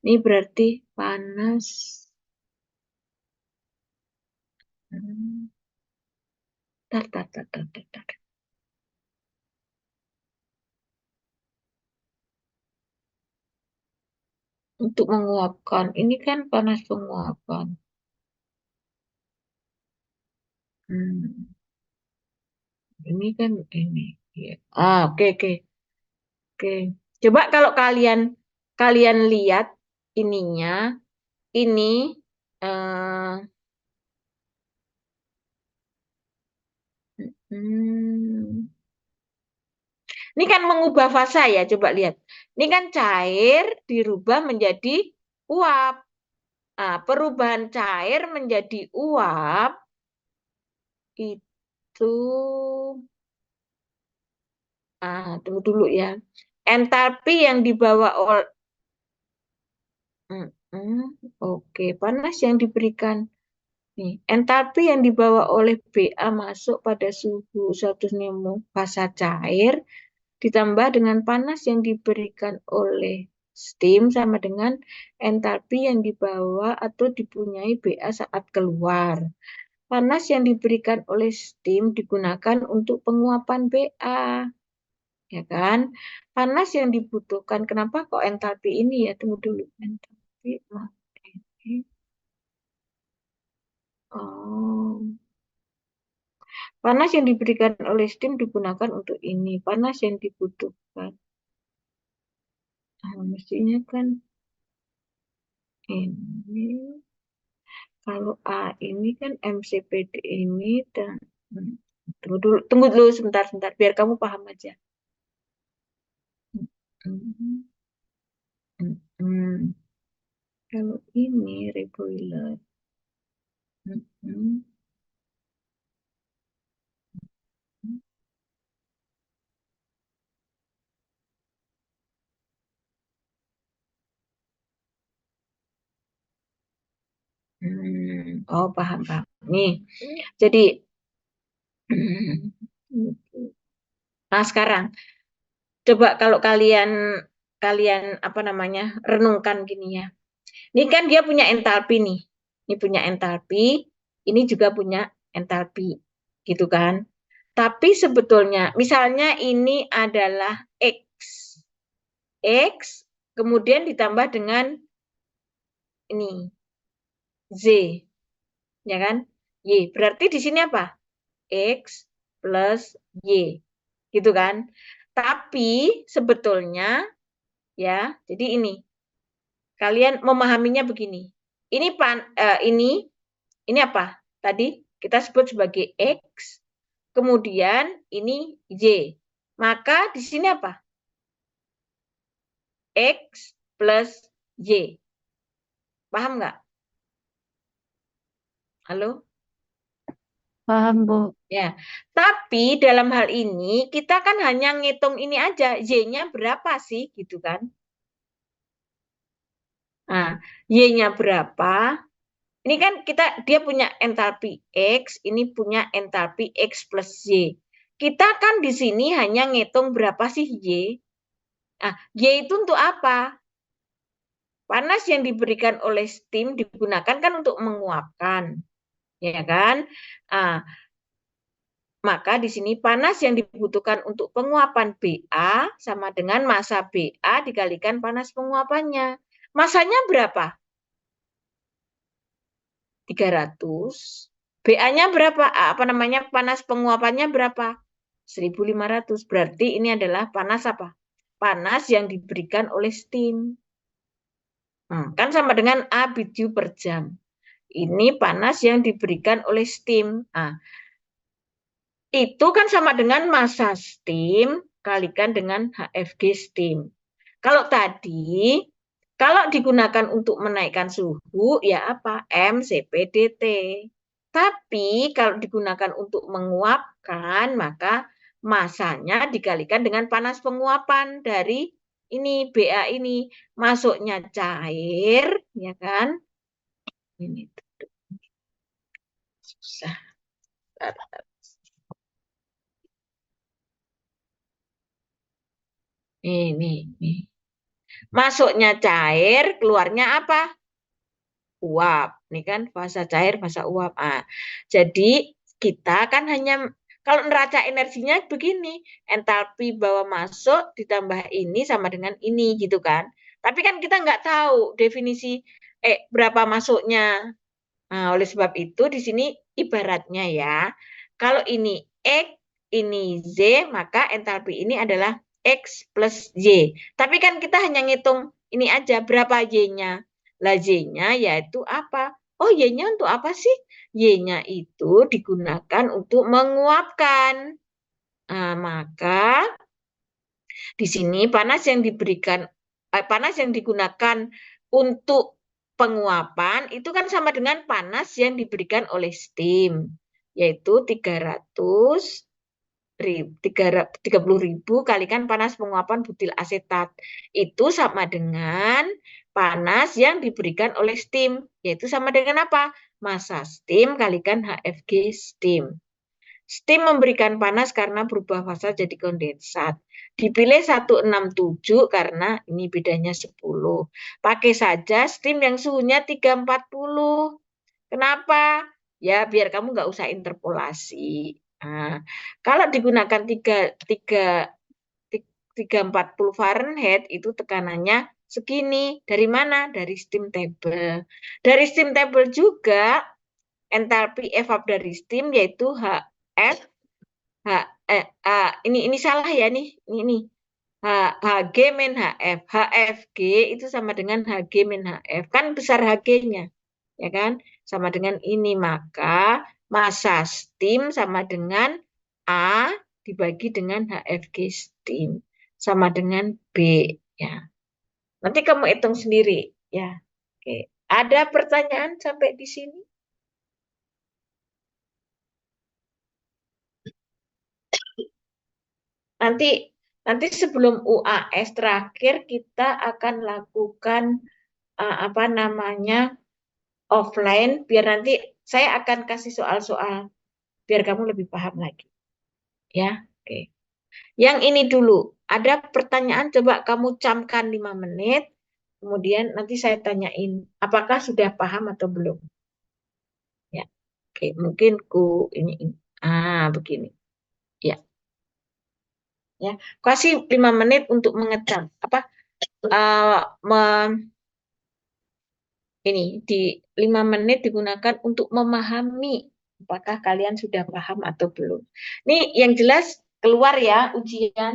Ini berarti panas. Hmm. Tar. Untuk menguapkan. Ini kan panas penguapan. Hmm. Ini kan ini. Ya. Oke. Coba kalau kalian lihat ininya, ini eh, hmm, ini kan mengubah fasa ya, coba lihat. Ini kan cair dirubah menjadi uap. Perubahan cair menjadi uap itu, tunggu dulu ya. Entalpi yang dibawa oleh, oke, panas yang diberikan. Nih, entalpi yang dibawa oleh BA masuk pada suhu 100 nemo fasa cair ditambah dengan panas yang diberikan oleh steam sama dengan entalpi yang dibawa atau dipunyai BA saat keluar. Panas yang diberikan oleh steam digunakan untuk penguapan BA. Ya kan? Panas yang dibutuhkan. Kenapa kok entalpi ini ya? Tunggu dulu. Entalpi. Oh. Panas yang diberikan oleh steam digunakan untuk ini. Panas yang dibutuhkan. Mestinya kan ini. Kalau A ini kan MCPD ini dan tunggu dulu sebentar biar kamu paham aja. Hmm, hmm, hmm. Kalau ini reboiler. Hmm. Oh, paham. Nih, jadi nah sekarang coba kalau kalian apa namanya renungkan gini ya. Ini kan dia punya entalpi nih. Ini punya entalpi, ini juga punya entalpi, gitu kan? Tapi sebetulnya misalnya ini adalah X kemudian ditambah dengan ini Z, ya kan? Y. Berarti di sini apa? X plus Y. Gitu kan? Tapi sebetulnya ya, jadi ini kalian memahaminya begini. Ini apa? Tadi kita sebut sebagai X, kemudian ini Y. Maka di sini apa? X plus Y. Paham nggak? Halo? Paham, Bu. Ya, tapi dalam hal ini kita kan hanya ngitung ini aja, Y-nya berapa sih, gitu kan? Nah, Y-nya berapa? Ini kan dia punya entalpi X, ini punya entalpi X plus Y. Kita kan di sini hanya ngitung berapa sih Y. Nah, Y itu untuk apa? Panas yang diberikan oleh steam digunakan kan untuk menguapkan, ya kan? Nah, maka di sini panas yang dibutuhkan untuk penguapan BA sama dengan massa BA dikalikan panas penguapannya. Masanya berapa? 300. BA-nya berapa? Apa namanya? Panas penguapannya berapa? 1.500. Berarti ini adalah panas apa? Panas yang diberikan oleh steam. Kan sama dengan A BTU per jam. Ini panas yang diberikan oleh steam. Nah, itu kan sama dengan massa steam kalikan dengan HFG steam. Kalau tadi, kalau digunakan untuk menaikkan suhu, ya apa? MCPDT. Tapi kalau digunakan untuk menguapkan, maka masanya dikalikan dengan panas penguapan dari ini BA ini. Masuknya cair, ya kan? Ini susah. Ini. Masuknya cair, keluarnya apa? Uap. Ini kan fasa cair, fasa uap. Jadi kita kan hanya kalau neraca energinya begini, entalpi bawah masuk ditambah ini sama dengan ini gitu kan. Tapi kan kita nggak tahu definisi berapa masuknya. Nah, oleh sebab itu di sini ibaratnya ya, kalau ini X, ini Z, maka entalpi ini adalah X plus Y. Tapi kan kita hanya ngitung ini aja, berapa Y-nya. Lah Y-nya yaitu apa? Oh, Y-nya untuk apa sih? Y-nya itu digunakan untuk menguapkan. Nah, maka di sini panas yang digunakan untuk penguapan itu kan sama dengan panas yang diberikan oleh steam, yaitu 30.000 kalikan panas penguapan butil asetat. Itu sama dengan panas yang diberikan oleh steam, yaitu sama dengan apa? Massa steam kalikan HFG steam. Steam memberikan panas karena berubah fasa jadi kondensat. Dipilih 167 karena ini bedanya 10. Pakai saja steam yang suhunya 340. Kenapa? Ya biar kamu nggak usah interpolasi. Nah, kalau digunakan 340 Fahrenheit itu tekanannya segini. Dari mana? Dari steam table. Dari steam table juga entalpi evap dari steam yaitu HF ini salah ya nih ini HG min HF. HFG itu sama dengan HG min HF. Kan besar HG-nya. ya kan? Sama dengan ini, maka massa steam sama dengan A dibagi dengan HFG steam sama dengan B, ya. Nanti kamu hitung sendiri, ya. Oke. Ada pertanyaan sampai di sini? Nanti nanti sebelum UAS terakhir kita akan lakukan apa namanya offline, biar nanti saya akan kasih soal-soal biar kamu lebih paham lagi, ya. Oke. Yang ini dulu, ada pertanyaan coba kamu camkan 5 menit, kemudian nanti saya tanyain apakah sudah paham atau belum. Ya. Oke, mungkin ini. Begini. Ya. Ya. Kasih 5 menit untuk mengecam apa eh, me- ini di 5 menit digunakan untuk memahami apakah kalian sudah paham atau belum. Ini yang jelas keluar ya ujian.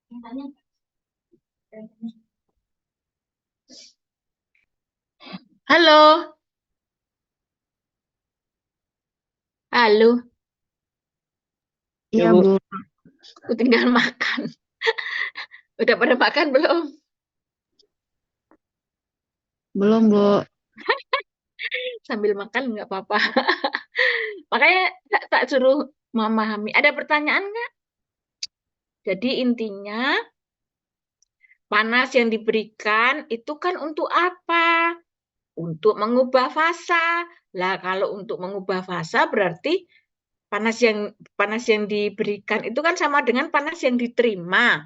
Halo, halo, Iya, Ya, Bu. Bu. aku tinggal makan. Udah pada makan belum? Belum, Bu. Sambil makan nggak apa-apa. Makanya tak suruh memahami. Ada pertanyaan nggak? Jadi intinya panas yang diberikan itu kan untuk apa? Untuk mengubah fasa. Lah kalau untuk mengubah fasa berarti panas yang diberikan itu kan sama dengan panas yang diterima.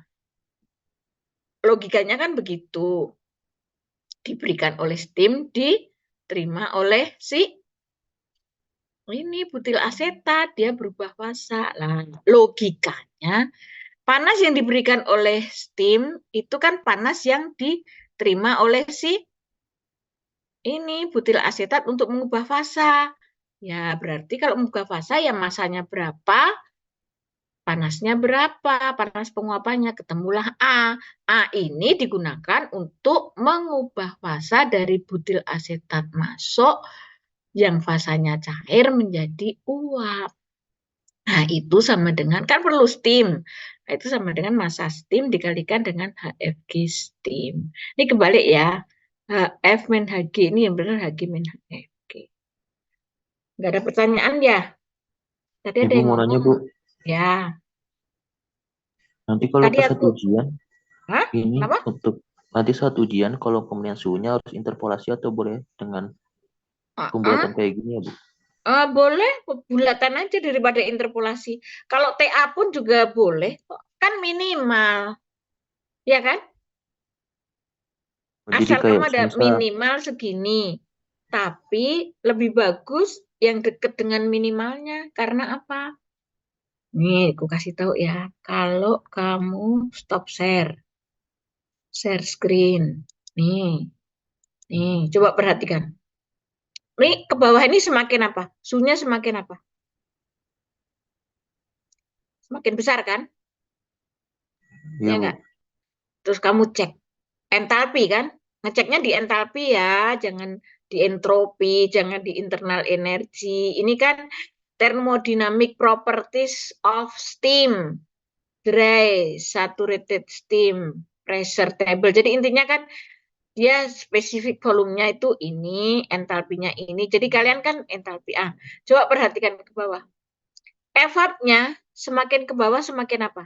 Logikanya kan begitu. Diberikan oleh steam, diterima oleh si ini butil asetat, dia berubah fasa. Lah, logikanya panas yang diberikan oleh steam itu kan panas yang diterima oleh si ini butil asetat untuk mengubah fasa. Ya, berarti kalau mengubah fasa ya masanya berapa, panasnya berapa, panas penguapannya, ketemulah A. A ini digunakan untuk mengubah fasa dari butil asetat masuk yang fasanya cair menjadi uap. Nah, itu sama dengan, kan perlu steam. Nah, itu sama dengan massa steam dikalikan dengan HFG steam. Ini kebalik ya. HF min HG, ini yang benar HG min HFG. Nggak ada pertanyaan ya? Tadi ada Ibu yang mau nanya, Bu. ngomong. Ya, Nanti kalau tadi pas aku, satu ujian, hah? ini Kenapa? untuk nanti saat ujian, kalau pemilihan suhunya harus interpolasi atau boleh dengan pembulatan kayak gini ya, Bu? Boleh bulatan aja daripada interpolasi. Kalau TA pun juga boleh, kan minimal, ya kan? Jadi Asal kayak kamu ada semisal minimal segini, tapi lebih bagus yang dekat dengan minimalnya. Karena apa? Nih, aku kasih tahu ya. Kalau kamu stop share screen. Nih, coba perhatikan. Ini ke bawah ini semakin apa? Suhunya semakin apa? Semakin besar kan? iya, Ya Bu. enggak? Terus kamu cek entalpi kan? Ngeceknya di entalpi ya, jangan di entropi, jangan di internal energy. Ini kan thermodynamic properties of steam, dry, saturated steam, pressure table. Jadi intinya kan dia spesifik volumenya itu ini, entalpinya ini. Jadi kalian kan entalpi A. Coba perhatikan ke bawah. Evapnya semakin ke bawah semakin apa?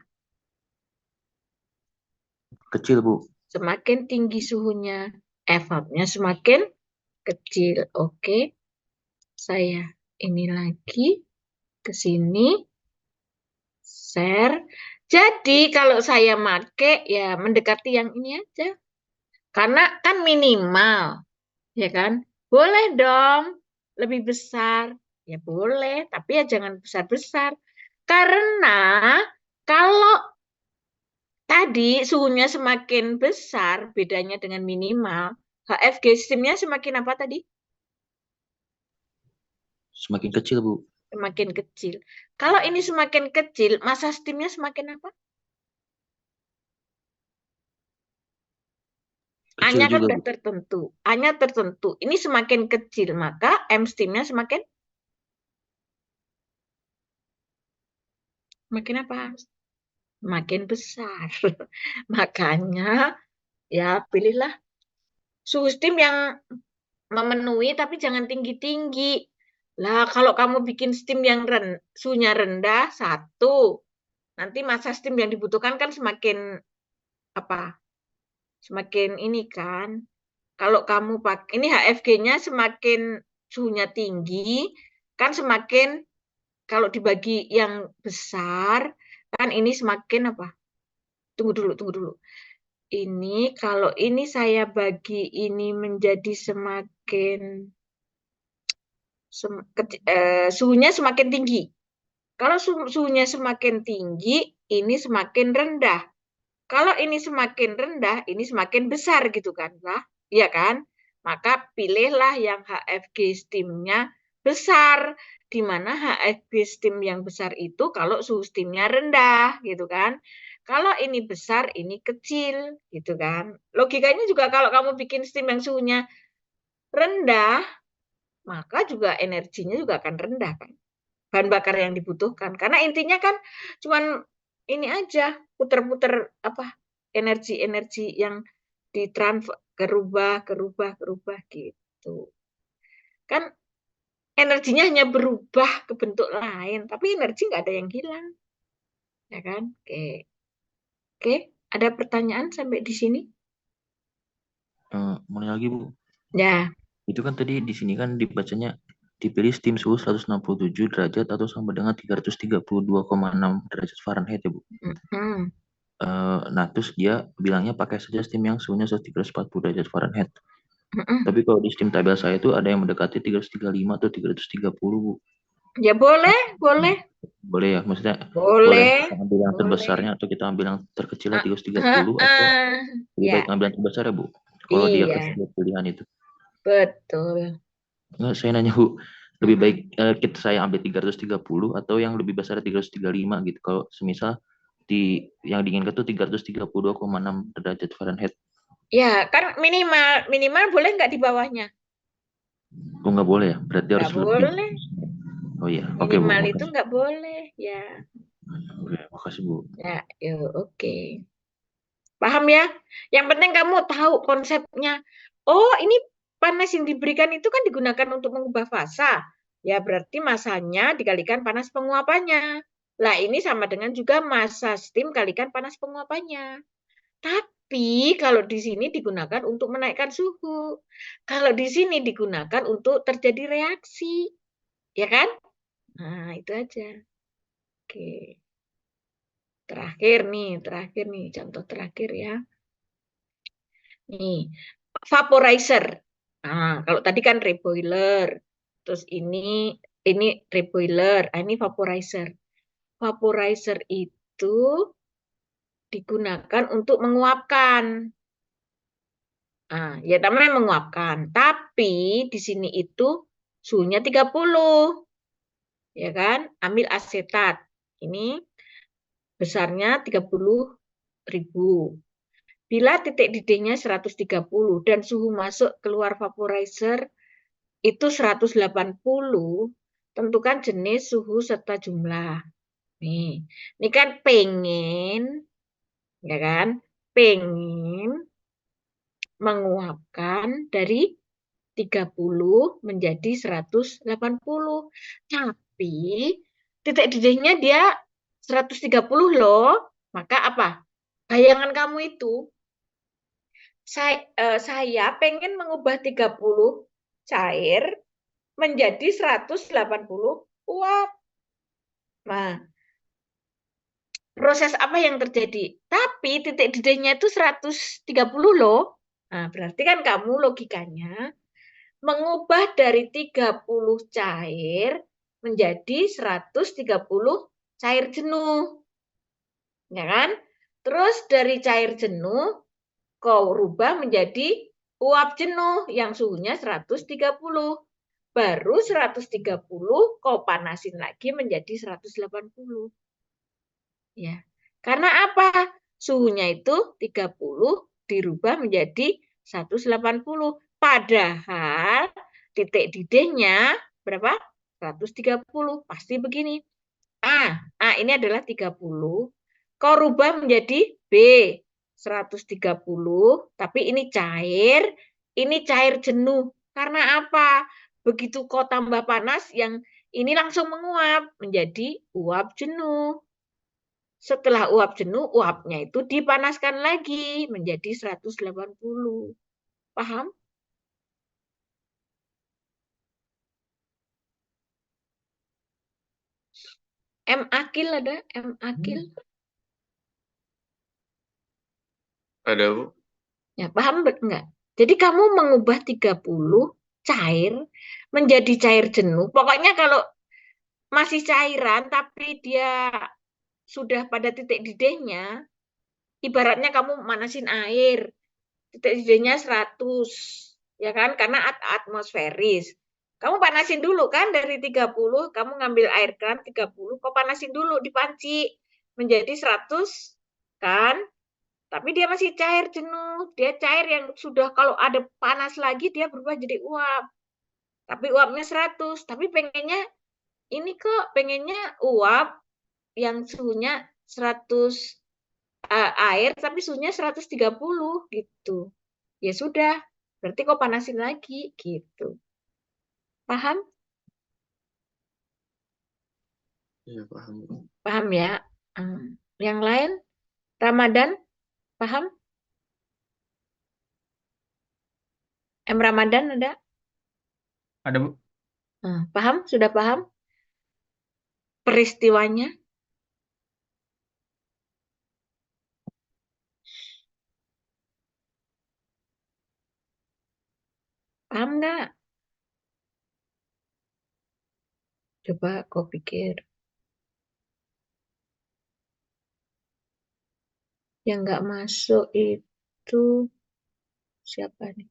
Kecil, Bu. Semakin tinggi suhunya, evapnya semakin kecil. Oke, saya ini lagi ke sini, share. Jadi kalau saya make ya mendekati yang ini aja. Karena kan minimal, ya kan? Boleh dong lebih besar. Ya boleh, tapi ya jangan besar-besar. Karena kalau tadi suhunya semakin besar, bedanya dengan minimal, HFG steam-nya semakin apa tadi? Semakin kecil, Bu. Semakin kecil. Kalau ini semakin kecil, massa steam-nya semakin apa? Kecil A-nya kan juga, udah Bu. tertentu. A-nya tertentu. Ini semakin kecil, maka M steam-nya semakin apa? Makin besar. Makanya ya pilihlah suhu steam yang memenuhi tapi jangan tinggi-tinggi. Lah kalau kamu bikin steam yang suhunya rendah, satu, nanti massa steam yang dibutuhkan kan semakin apa? Semakin ini kan. Kalau kamu pakai ini HFG-nya semakin suhunya tinggi, kan semakin kalau dibagi yang besar, kan ini semakin apa? Tunggu dulu. Ini kalau ini saya bagi ini menjadi semakin suhunya semakin tinggi. Kalau suhunya semakin tinggi, ini semakin rendah. Kalau ini semakin rendah, ini semakin besar gitu kan, lah, iya kan? Maka pilihlah yang HFG steam-nya besar. di mana HFG steam yang besar itu kalau suhu steamnya rendah, gitu kan. Kalau ini besar, ini kecil, gitu kan. Logikanya juga kalau kamu bikin steam yang suhunya rendah, maka juga energinya juga akan rendah kan. Bahan bakar yang dibutuhkan. Karena intinya kan cuman ini aja, puter-puter apa energi-energi yang ditransfer, kerubah gitu. Kan energinya hanya berubah ke bentuk lain, tapi energi nggak ada yang hilang. Ya kan? Oke. Ada pertanyaan sampai di sini? Mulai lagi, Bu. Ya. Itu kan tadi di sini kan dibacanya dipilih steam suhu 167 derajat atau sama dengan 332,6 derajat Fahrenheit ya, Bu. Hmm. Nah, terus dia bilangnya pakai saja steam yang suhunya 340 derajat Fahrenheit. Tapi kalau di steam tabel saya itu ada yang mendekati 335 atau 330, Bu. Ya boleh. Boleh ya, maksudnya Boleh. kita ambil yang terbesarnya atau kita ambil yang terkecilnya 330 atau lebih baik ambil yang terbesar ya, Bu? Kalau dia Iya, kasih pilihan itu. betul. Nggak, saya nanya, Bu, lebih baik saya ambil 330 atau yang lebih besar 335 gitu. Kalau semisal yang diinginkan itu 332,6 derajat Fahrenheit. Ya, kan minimal boleh nggak di bawahnya? Oh, nggak boleh ya? Berarti harus Nggak lebih. boleh. Oh iya, oke, Bu. Minimal itu Makasih. nggak boleh, ya. Oke, makasih, Bu. Ya, oke. Paham ya? Yang penting kamu tahu konsepnya. Oh, ini panas yang diberikan itu kan digunakan untuk mengubah fasa. Ya, berarti masanya dikalikan panas penguapannya. Lah, ini sama dengan juga massa steam kalikan panas penguapannya. Tapi kalau di sini digunakan untuk menaikkan suhu. Kalau di sini digunakan untuk terjadi reaksi. Ya kan? Nah, itu aja. Oke. Terakhir nih, contoh terakhir ya. Nih, vaporizer. Nah, kalau tadi kan reboiler. Terus ini reboiler, ini vaporizer. Vaporizer itu digunakan untuk menguapkan. Nah, ya namanya menguapkan. Tapi di sini itu suhunya 30. Ya kan? Amil asetat. Ini besarnya 30.000. Bila titik didihnya 130 dan suhu masuk keluar vaporizer itu 180, tentukan jenis, suhu, serta jumlah. Ini kan pengen, ya kan? Pengen menguapkan dari 30 menjadi 180. Tapi titik didihnya dia 130 loh. Maka apa? Bayangan kamu itu, saya pengen mengubah 30 cair menjadi 180 uap. Nah, proses apa yang terjadi? Tapi titik didihnya itu 130 loh. Nah, berarti kan kamu logikanya mengubah dari 30 cair menjadi 130 cair jenuh. Ya kan? Terus dari cair jenuh kau rubah menjadi uap jenuh yang suhunya 130. Baru 130 kau panasin lagi menjadi 180. Ya. Karena apa? Suhunya itu 30 dirubah menjadi 180. Padahal titik didihnya berapa? 130. Pasti begini. A ini adalah 30. Kau rubah menjadi B 130, tapi ini cair jenuh. Karena apa? Begitu kau tambah panas, yang ini langsung menguap menjadi uap jenuh. Setelah uap jenuh, uapnya itu dipanaskan lagi menjadi 180. Paham? M akil ada? M akil? Ada, Bu. Ya, paham enggak? Jadi kamu mengubah 30 cair menjadi cair jenuh. Pokoknya kalau masih cairan tapi dia sudah pada titik didihnya, ibaratnya kamu manasin air, titik didihnya 100, ya kan? Karena atmosferis. Kamu panasin dulu kan dari 30, kamu ngambil air kan 30, kau panasin dulu di panci menjadi 100 kan? Tapi dia masih cair jenuh. Dia cair yang sudah kalau ada panas lagi dia berubah jadi uap. Tapi uapnya 100, tapi pengennya ini kok pengennya uap yang suhunya 100 air tapi suhunya 130 gitu. Ya sudah, berarti kau panasin lagi gitu. Paham? Iya, paham. Paham ya? Yang lain, Ramadan, paham? Ramadan ada? Ada, Bu. Paham? Sudah paham peristiwanya? Paham nggak? Coba kau pikir. Yang nggak masuk itu siapa nih?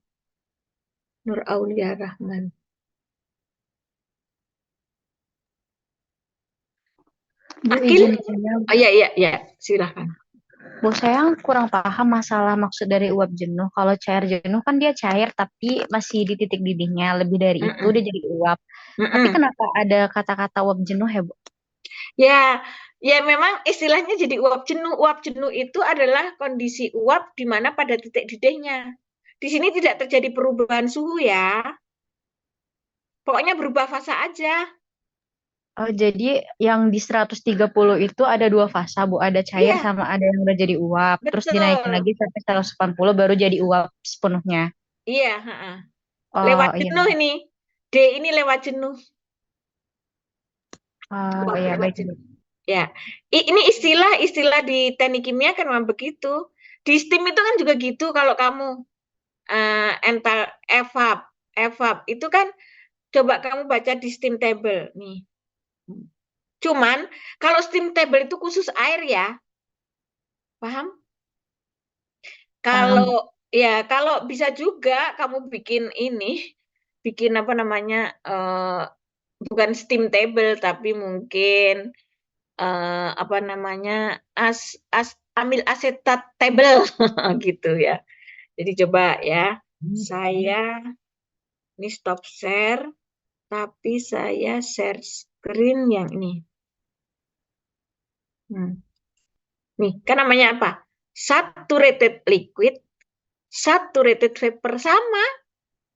Nur Aulia Rahman. Bu, Akil? izin saya, Oh iya, silahkan. Bu, saya kurang paham masalah maksud dari uap jenuh. Kalau cair jenuh kan dia cair tapi masih di titik didihnya. Lebih dari itu dia jadi uap. Tapi kenapa ada kata-kata uap jenuh ya, Bu? Ya memang istilahnya jadi uap jenuh. Uap jenuh itu adalah kondisi uap di mana pada titik didihnya. Di sini tidak terjadi perubahan suhu ya. Pokoknya berubah fasa aja. Oh, jadi yang di 130 itu ada dua fasa, Bu. Ada cair Iya, sama ada yang udah jadi uap. Terus dinaikin betul. lagi sampai 180 baru jadi uap sepenuhnya. Iya, Oh, lewat iya. jenuh ini. D ini lewat jenuh. Oh, Uap iya, lewat baik. jenuh. Ya, ini istilah di teknik kimia kan memang begitu. Di STEAM itu kan juga gitu. Kalau kamu entar evap itu kan coba kamu baca di STEAM table nih. Cuman kalau STEAM table itu khusus air ya, paham? Paham, Bu. Kalau bisa juga kamu bikin apa namanya, bukan STEAM table tapi mungkin apa namanya amil asetat table gitu ya. Jadi coba ya, saya ini stop share, tapi saya share screen yang ini. Nih, kan namanya apa? Saturated liquid, saturated vapor sama.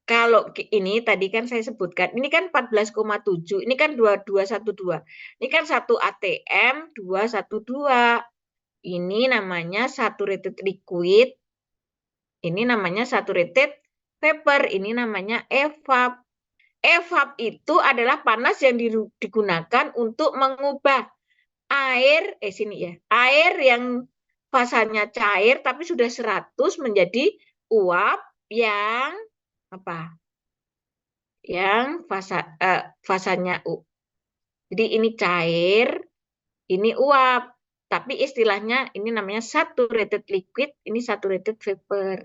Kalau ini tadi kan saya sebutkan, ini kan 14,7, ini kan 2212. Ini kan 1 ATM 212. Ini namanya saturated liquid, ini namanya saturated vapor, ini namanya evap. Evap itu adalah panas yang digunakan untuk mengubah air yang fasanya cair tapi sudah 100 menjadi uap yang apa? Yang fasanya Jadi ini cair, ini uap. Tapi istilahnya ini namanya saturated liquid, ini saturated vapor.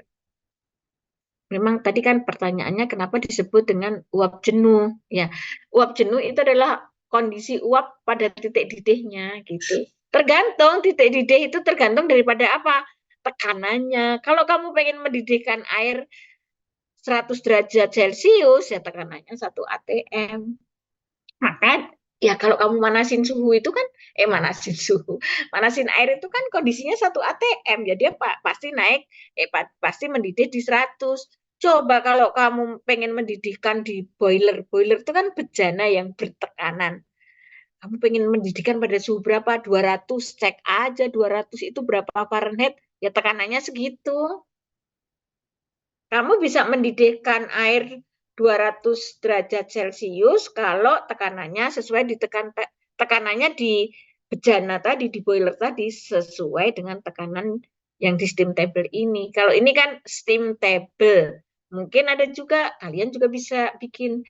Memang tadi kan pertanyaannya kenapa disebut dengan uap jenuh? Ya, uap jenuh itu adalah kondisi uap pada titik didihnya gitu. Tergantung titik didih itu tergantung daripada apa? Tekanannya. Kalau kamu pengen mendidihkan air 100 derajat Celcius ya tekanannya 1 atm. Maka ya kalau kamu manasin suhu, manasin air itu kan kondisinya 1 atm, ya dia pasti naik, pasti mendidih di 100. Coba kalau kamu pengen mendidihkan di boiler itu kan bejana yang bertekanan. Kamu pengen mendidihkan pada suhu berapa? 200, cek aja 200 itu berapa Fahrenheit, ya tekanannya segitu. Kamu bisa mendidihkan air 200 derajat Celcius kalau tekanannya sesuai tekanannya di bejana tadi, di boiler tadi sesuai dengan tekanan yang di steam table ini. Kalau ini kan steam table. Mungkin ada juga, kalian juga bisa bikin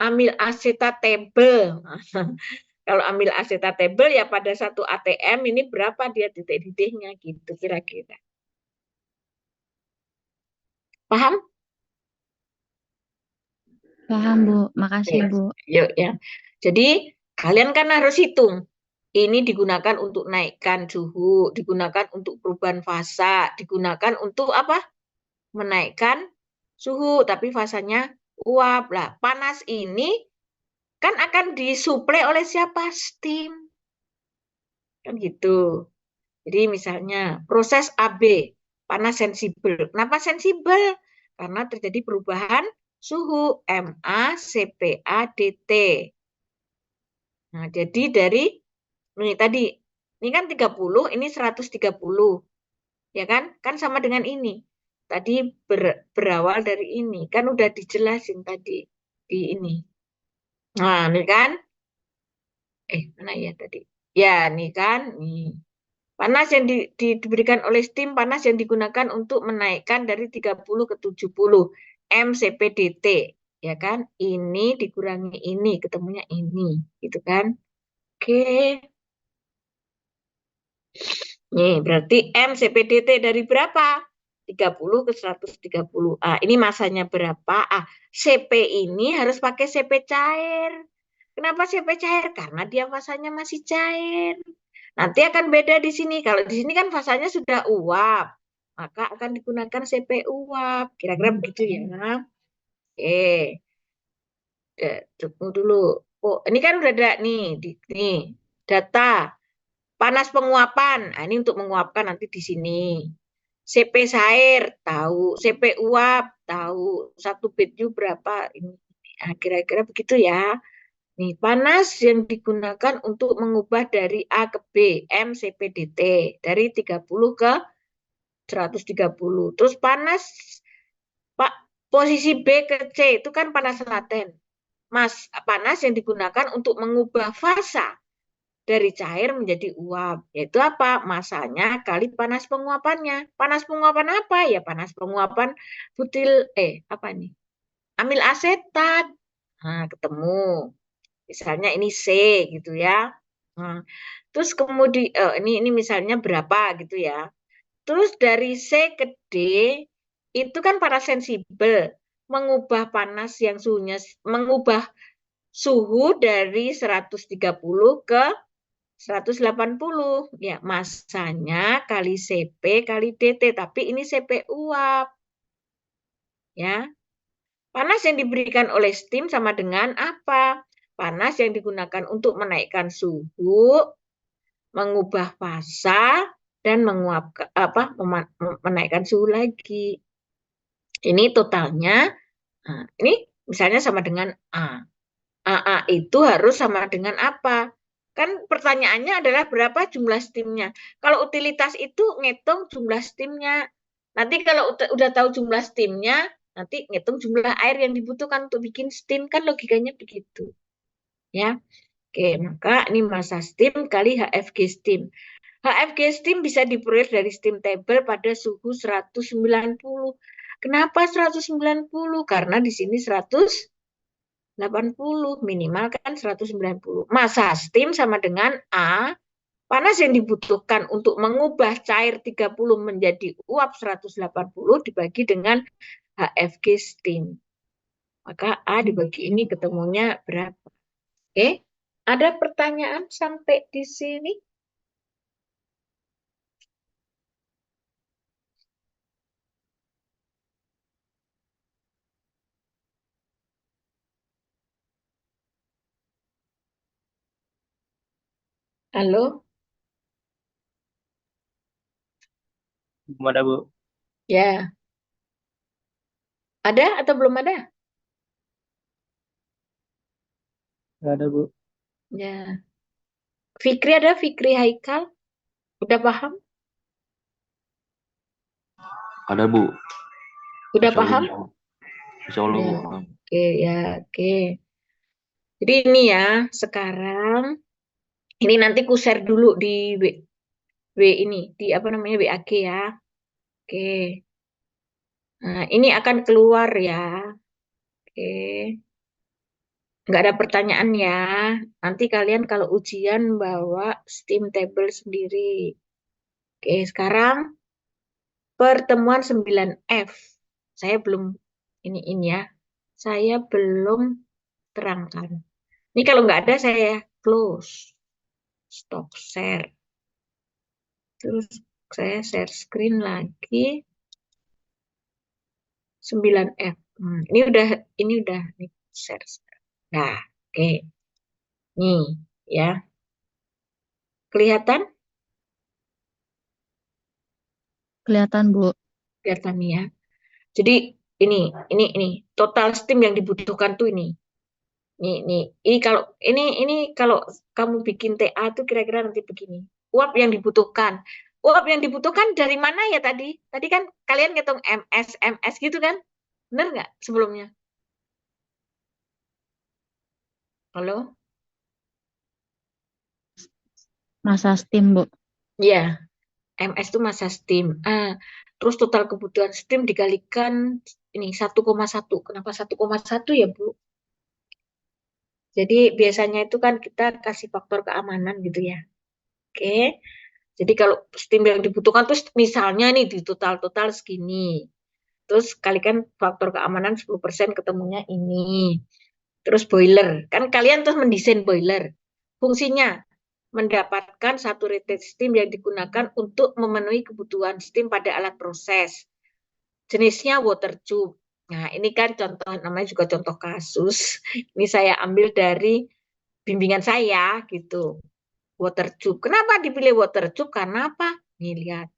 amil asetat table. Kalau amil asetat table ya pada 1 atm ini berapa dia titik didihnya gitu kira-kira. Paham? Paham, Bu. Makasih, Oke, Bu. yuk ya. Jadi kalian kan harus hitung. Ini digunakan untuk naikkan suhu, digunakan untuk perubahan fasa, digunakan untuk apa? Menaikkan suhu, tapi fasanya uap. Lah, panas ini kan akan disuplai oleh siapa? Steam. Kan gitu. Jadi misalnya proses AB, panas sensibel. Kenapa sensibel? Karena terjadi perubahan suhu MA/CPA/DT. Nah, jadi dari ini tadi, ini kan 30, ini 130. Ya kan? Kan sama dengan ini. Tadi berawal dari ini. Kan udah dijelasin tadi di ini. Nah, ini kan. Mana ya tadi? Ya, ini kan. Nih. Panas yang diberikan oleh steam, panas yang digunakan untuk menaikkan dari 30 ke 70 mCPDT. Ya kan? Ini dikurangi ini, ketemunya ini. Gitu kan? Oke. Nih, berarti mCPDT dari berapa? 30 ke 130. Ini masanya berapa? CP ini harus pakai CP cair. Kenapa CP cair? Karena dia fasanya masih cair. Nanti akan beda di sini. Kalau di sini kan fasanya sudah uap, maka akan digunakan CP uap. Kira-kira begitu ya. Oke. Tunggu dulu. Oh, ini kan udah ada nih, nih data panas penguapan. Ini untuk menguapkan nanti di sini. CP cair tahu, CP uap tahu, 1 BTU berapa ini. Kira-kira begitu ya. Nih, panas yang digunakan untuk mengubah dari A ke B, mCPDT, dari 30 ke 130. Terus panas Pak, posisi B ke C itu kan panas laten. Panas yang digunakan untuk mengubah fasa dari cair menjadi uap. Yaitu apa? Masanya kali panas penguapannya. Panas penguapan apa? Ya panas penguapan apa nih? Amil asetat. Nah, ketemu. Misalnya ini C gitu ya. Nah, terus kemudian ini misalnya berapa gitu ya. Terus dari C ke D itu kan panas sensibel, mengubah panas yang mengubah suhu dari 130 ke 180. Ya, masanya kali CP kali DT, tapi ini CP uap. Ya. Panas yang diberikan oleh steam sama dengan apa? Panas yang digunakan untuk menaikkan suhu, mengubah fasa, dan menaikkan suhu lagi. Ini totalnya, ini misalnya sama dengan A. AA itu harus sama dengan apa? Kan pertanyaannya adalah berapa jumlah steamnya. Kalau utilitas itu ngitung jumlah steamnya. Nanti kalau udah tahu jumlah steamnya, nanti ngitung jumlah air yang dibutuhkan untuk bikin steam, kan logikanya begitu. Ya. Oke, maka ini massa steam kali HFG steam. HFG steam bisa diperoleh dari steam table pada suhu 190. Kenapa 190? Karena di sini 180, minimal kan 190. Massa steam sama dengan A, panas yang dibutuhkan untuk mengubah cair 30 menjadi uap 180 dibagi dengan HFG steam. Maka A dibagi ini ketemunya berapa? Oke, ada pertanyaan sampai di sini? Halo? Belum ada, Bu. Ya. Ada atau belum ada? Nggak ada, Bu. Ya. Fikri ada? Fikri Haikal? Udah paham? Ada, Bu. Udah Insya paham? Allah, Bu. Insya Allah, Bu. Ya. Oke, ya, oke. Jadi ini ya, sekarang ini nanti ku share dulu di ini, di apa namanya WAG ya. Oke. Nah, ini akan keluar ya. Oke. Nggak ada pertanyaan ya. Nanti kalian kalau ujian bawa steam table sendiri. Oke, sekarang pertemuan 9F. Saya belum ini ya. saya belum terangkan. Ini kalau nggak ada saya close, stop share. Terus saya share screen lagi 9F. Ini udah nih share. Nah, oke. Nih, ya. Kelihatan? Kelihatan, Bu. Kelihatan nih ya. Jadi ini total steam yang dibutuhkan tuh ini. Ini kalau kamu bikin TA tuh kira-kira nanti begini. Uap yang dibutuhkan. Uap yang dibutuhkan dari mana ya tadi? Tadi kan kalian ngitung MS gitu kan? Bener nggak sebelumnya? Halo? Masa steam, Bu. Iya, MS itu massa steam. Terus total kebutuhan steam dikalikan ini 1,1. Kenapa 1,1 ya, Bu? Jadi biasanya itu kan kita kasih faktor keamanan gitu ya. Oke. Jadi kalau steam yang dibutuhkan terus misalnya nih di total segini. Terus kalikan faktor keamanan 10% ketemunya ini. Terus boiler. Kan kalian terus mendesain boiler. Fungsinya mendapatkan saturated steam yang digunakan untuk memenuhi kebutuhan steam pada alat proses. Jenisnya water tube. Nah, ini kan contoh, namanya juga contoh kasus. Ini saya ambil dari bimbingan saya gitu. Water tube. Kenapa dipilih water tube? Karena apa? Nih lihat.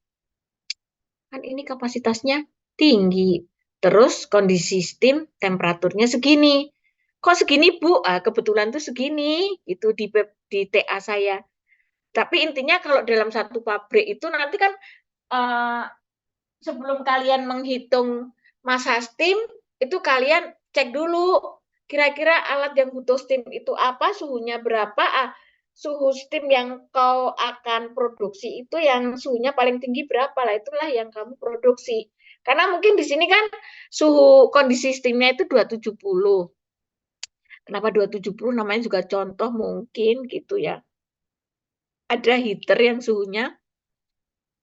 Kan ini kapasitasnya tinggi. Terus kondisi steam temperaturnya segini. Kok segini, Bu? Kebetulan tuh segini. Itu di TA saya. Tapi intinya kalau dalam satu pabrik itu nanti kan sebelum kalian menghitung massa steam, itu kalian cek dulu kira-kira alat yang butuh steam itu apa, suhunya berapa, suhu steam yang kau akan produksi itu yang suhunya paling tinggi berapa lah, itulah yang kamu produksi. Karena mungkin di sini kan suhu kondisi steamnya itu 270. Kenapa 270? Namanya juga contoh mungkin gitu ya. Ada heater yang suhunya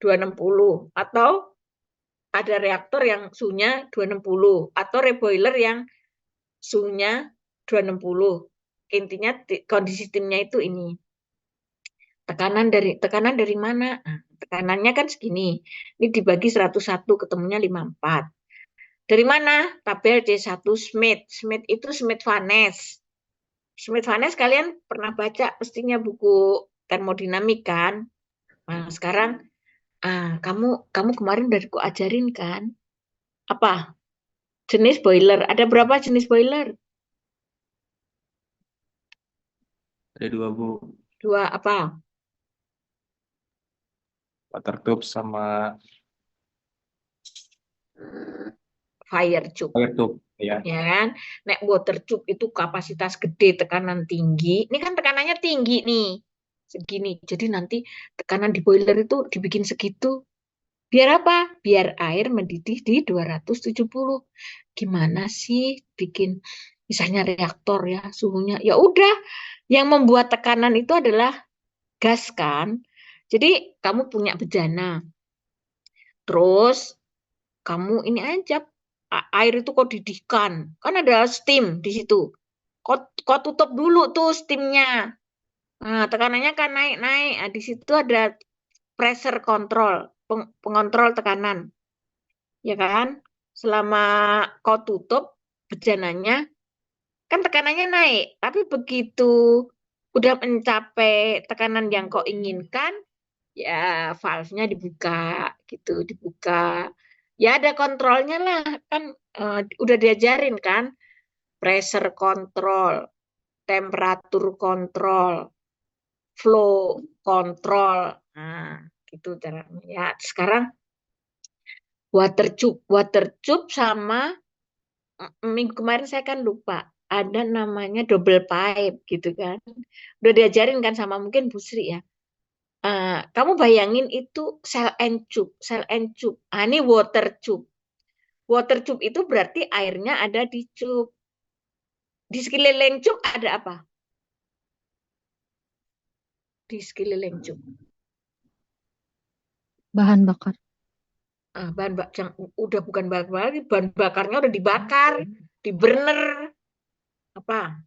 260 atau ada reaktor yang suhunya 260 atau reboiler yang suhunya 260. Intinya kondisi steamnya itu ini. Tekanan dari mana? Nah, tekanannya kan segini. Ini dibagi 101 ketemunya 54. Dari mana? Tabel D1 Smith. Smith itu Smith-Vanes. Smith-Vanes kalian pernah baca pastinya buku termodinamik kan? Nah, sekarang kamu kemarin udah aku ajarin kan? Apa? Jenis boiler. Ada berapa jenis boiler? Ada 2, Bu. 2 apa? Water tube sama Fire tube. fire tube. Ya. Ya kan? Nek water tube itu kapasitas gede, tekanan tinggi. Ini kan tekanannya tinggi nih. Segini. Jadi nanti tekanan di boiler itu dibikin segitu. Biar apa? Biar air mendidih di 270. Gimana sih bikin misalnya reaktor ya suhunya? Ya udah, yang membuat tekanan itu adalah gas kan. Jadi kamu punya bejana. Terus kamu ini aja air itu kok didihkan. Kan ada steam di situ. Kok tutup dulu tuh steamnya. Nah, tekanannya kan naik-naik. Nah, di situ ada pressure control, pengontrol tekanan. Ya kan? Selama kau tutup bejananya, kan tekanannya naik. Tapi begitu udah mencapai tekanan yang kau inginkan, ya valve-nya dibuka gitu, dibuka. Ya ada kontrolnya lah, kan udah diajarin kan, pressure control, temperatur control, flow control. Nah, gitu caranya. Ya, sekarang water tube sama minggu kemarin saya kan lupa ada namanya double pipe gitu kan. Udah diajarin kan sama mungkin Bu Sri ya. Kamu bayangin itu sel and tube. Ini water tube. Water tube itu berarti airnya ada di tube. Di sekeliling tube ada apa? Di sekeliling tube. Bahan bakar. Udah bukan bahan bakar lagi, bahan bakarnya udah dibakar. di burner apa?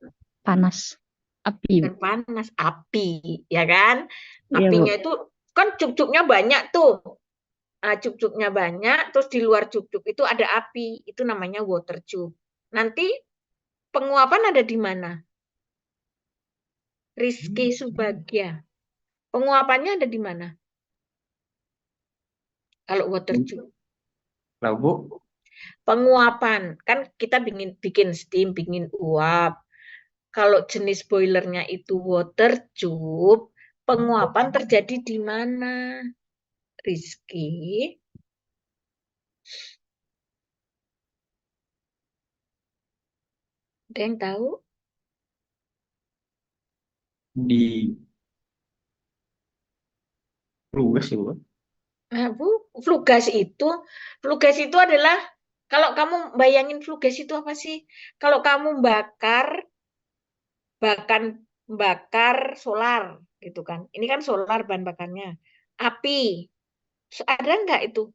Panas. Api, Bu. Bukan panas, api, ya kan? Iya, Bu. Apinya itu kan cup-cupnya banyak tuh. Ah, cup-cupnya banyak, terus di luar cup-cup itu ada api, itu namanya water tube. Nanti penguapan ada di mana? Rizky Subagja. Penguapannya ada di mana? Kalau water tube. Nah, Bu, Penguapan, kan kita bikin bikin steam, bikin uap. Kalau jenis boilernya itu water tube, penguapan terjadi di mana? Rizky. Ada yang tahu? di lugas ya, Bu. Nah, Bu, flue gas itu adalah kalau kamu bayangin flue gas itu apa sih? Kalau kamu bahkan bakar solar gitu kan. Ini kan solar bahan bakarnya. Api. Ada nggak itu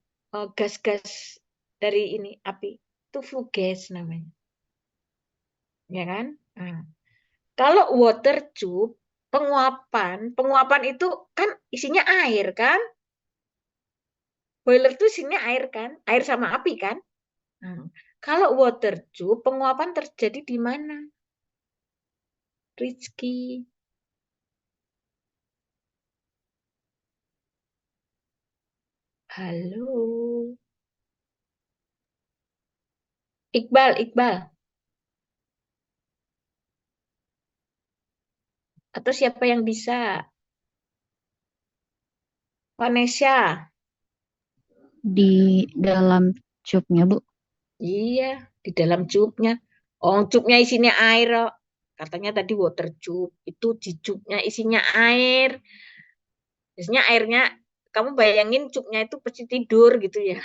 gas-gas dari ini api? Itu flue gas namanya. Ya kan? Nah, kalau water tube penguapan itu kan isinya air kan? Boiler itu isinya air kan? Air sama api kan? Nah, kalau water tube, penguapan terjadi di mana? Rizky. Halo. Iqbal. Atau siapa yang bisa? Vanessa. Di dalam cupnya, Bu. Iya, di dalam cupnya. Oh, cupnya isinya air. Oh. Katanya tadi water tube. Itu di cupnya isinya air. Biasanya airnya, kamu bayangin cupnya itu pasti tidur gitu ya.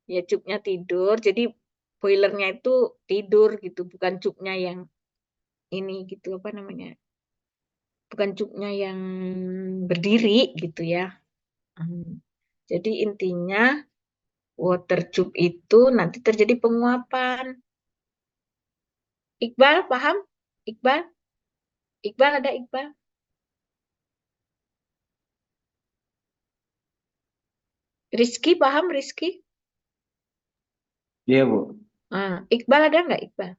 Ya cupnya tidur, jadi boilernya itu tidur gitu, bukan cupnya yang ini gitu apa namanya, bukan cupnya yang berdiri gitu ya. Hmm. Jadi intinya water tube itu nanti terjadi penguapan. Iqbal paham? Iqbal? Iqbal ada Iqbal? Rizky paham Rizky? Iya, Bu. Ah, Iqbal ada nggak Iqbal?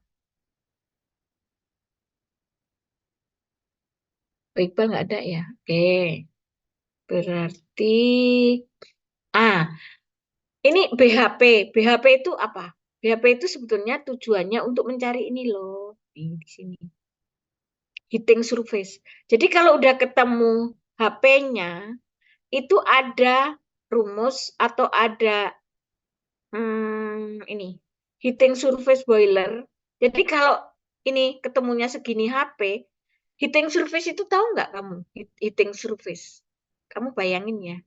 Oh, Iqbal nggak ada ya? Oke, berarti ini BHP. BHP itu apa? BHP itu sebetulnya tujuannya untuk mencari ini loh. Ini di sini. Heating surface. Jadi kalau udah ketemu HP-nya, itu ada rumus atau ada ini heating surface boiler. Jadi kalau ini ketemunya segini HP, heating surface itu tahu nggak kamu? Heating surface. Kamu bayangin ya.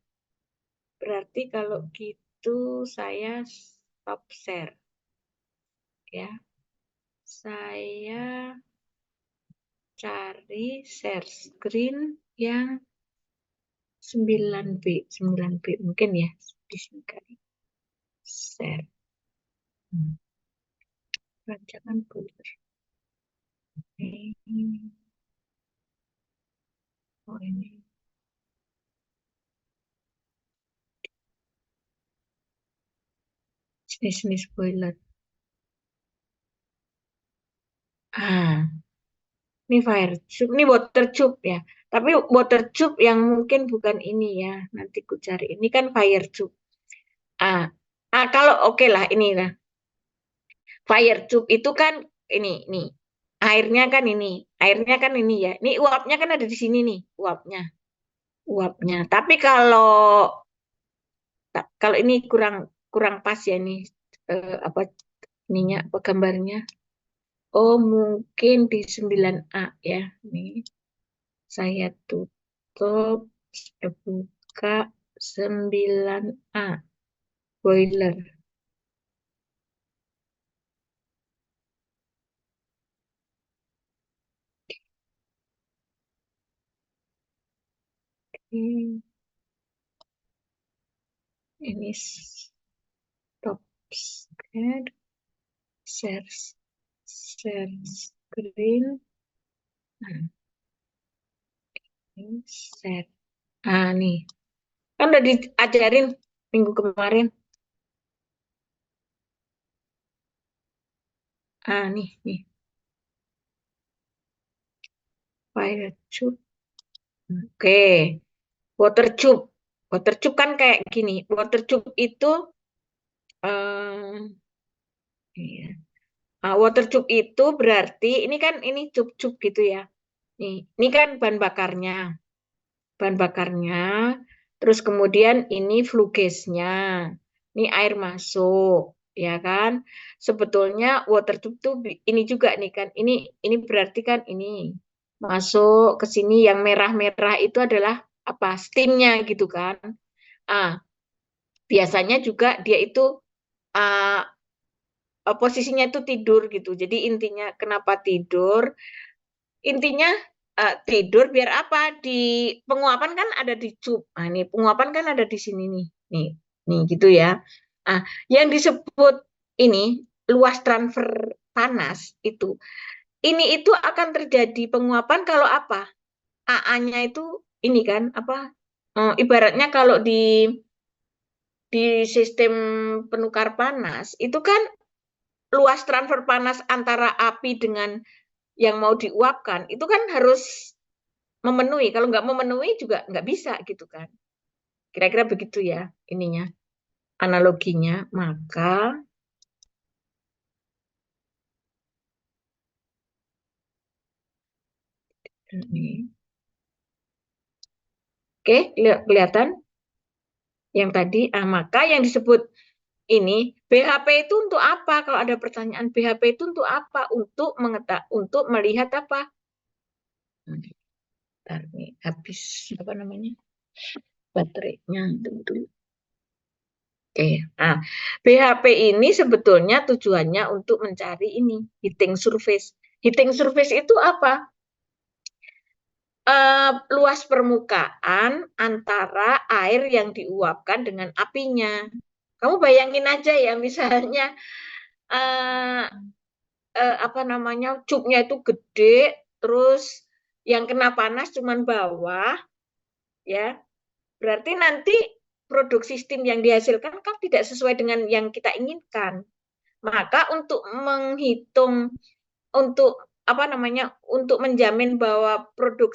Berarti kalau gitu saya stop share ya. Saya cari share screen yang 9B. 9B mungkin ya di sini kali. Share. Rancangan folder. Oh ini. Jenis-jenis boiler. Ini fire tube, ini water tube ya. Tapi water tube yang mungkin bukan ini ya. Nanti ku cari. Ini kan fire tube. Kalau oke lah ini lah. Fire tube itu kan ini. Airnya kan ini ya. Ini uapnya kan ada di sini nih, uapnya. Tapi kalau ini kurang kurang pas ya ini apa ininya apa gambarnya. Oh, mungkin di 9A ya. Nih, saya tutup, saya buka 9A boiler. Ini stop share. share screen. Nah, ini share. Ah, nih. Kan udah diajarin minggu kemarin. Ah, nih. File tube. Oke. Water tube. Water tube kan kayak gini. Water tube itu iya. Water tube itu berarti ini kan ini tube-tube gitu ya. Ini kan bahan bakarnya. Bahan bakarnya. Terus kemudian ini flue gas-nya. Ini air masuk, ya kan? Sebetulnya water tube tuh ini juga nih kan. Ini berarti kan ini masuk ke sini yang merah-merah itu adalah apa? Steam-nya gitu kan. Biasanya juga dia itu uh, posisinya itu tidur gitu. Jadi intinya kenapa tidur? Intinya tidur biar apa? Di penguapan kan ada di cup. Nah, ini penguapan kan ada di sini nih. Nih gitu ya. Yang disebut ini luas transfer panas itu. Ini itu akan terjadi penguapan kalau apa? AA-nya itu ini kan apa? Ibaratnya kalau di sistem penukar panas itu kan luas transfer panas antara api dengan yang mau diuapkan itu kan harus memenuhi. Kalau nggak memenuhi juga nggak bisa gitu kan. Kira-kira begitu ya ininya analoginya. Maka ini. Oke, kelihatan yang tadi. Maka yang disebut ini BHP itu untuk apa? Kalau ada pertanyaan BHP itu untuk apa? Untuk melihat apa? Bentar nih habis apa namanya? Baterainya dulu. Oke. BHP ini sebetulnya tujuannya untuk mencari ini heating surface. Heating surface itu apa? Luas permukaan antara air yang diuapkan dengan apinya. Kamu bayangin aja ya, misalnya apa namanya, cupnya itu gede, terus yang kena panas cuman bawah, ya. Berarti nanti produk sistem yang dihasilkan kan tidak sesuai dengan yang kita inginkan. Maka untuk menghitung, untuk apa namanya, untuk menjamin bahwa produk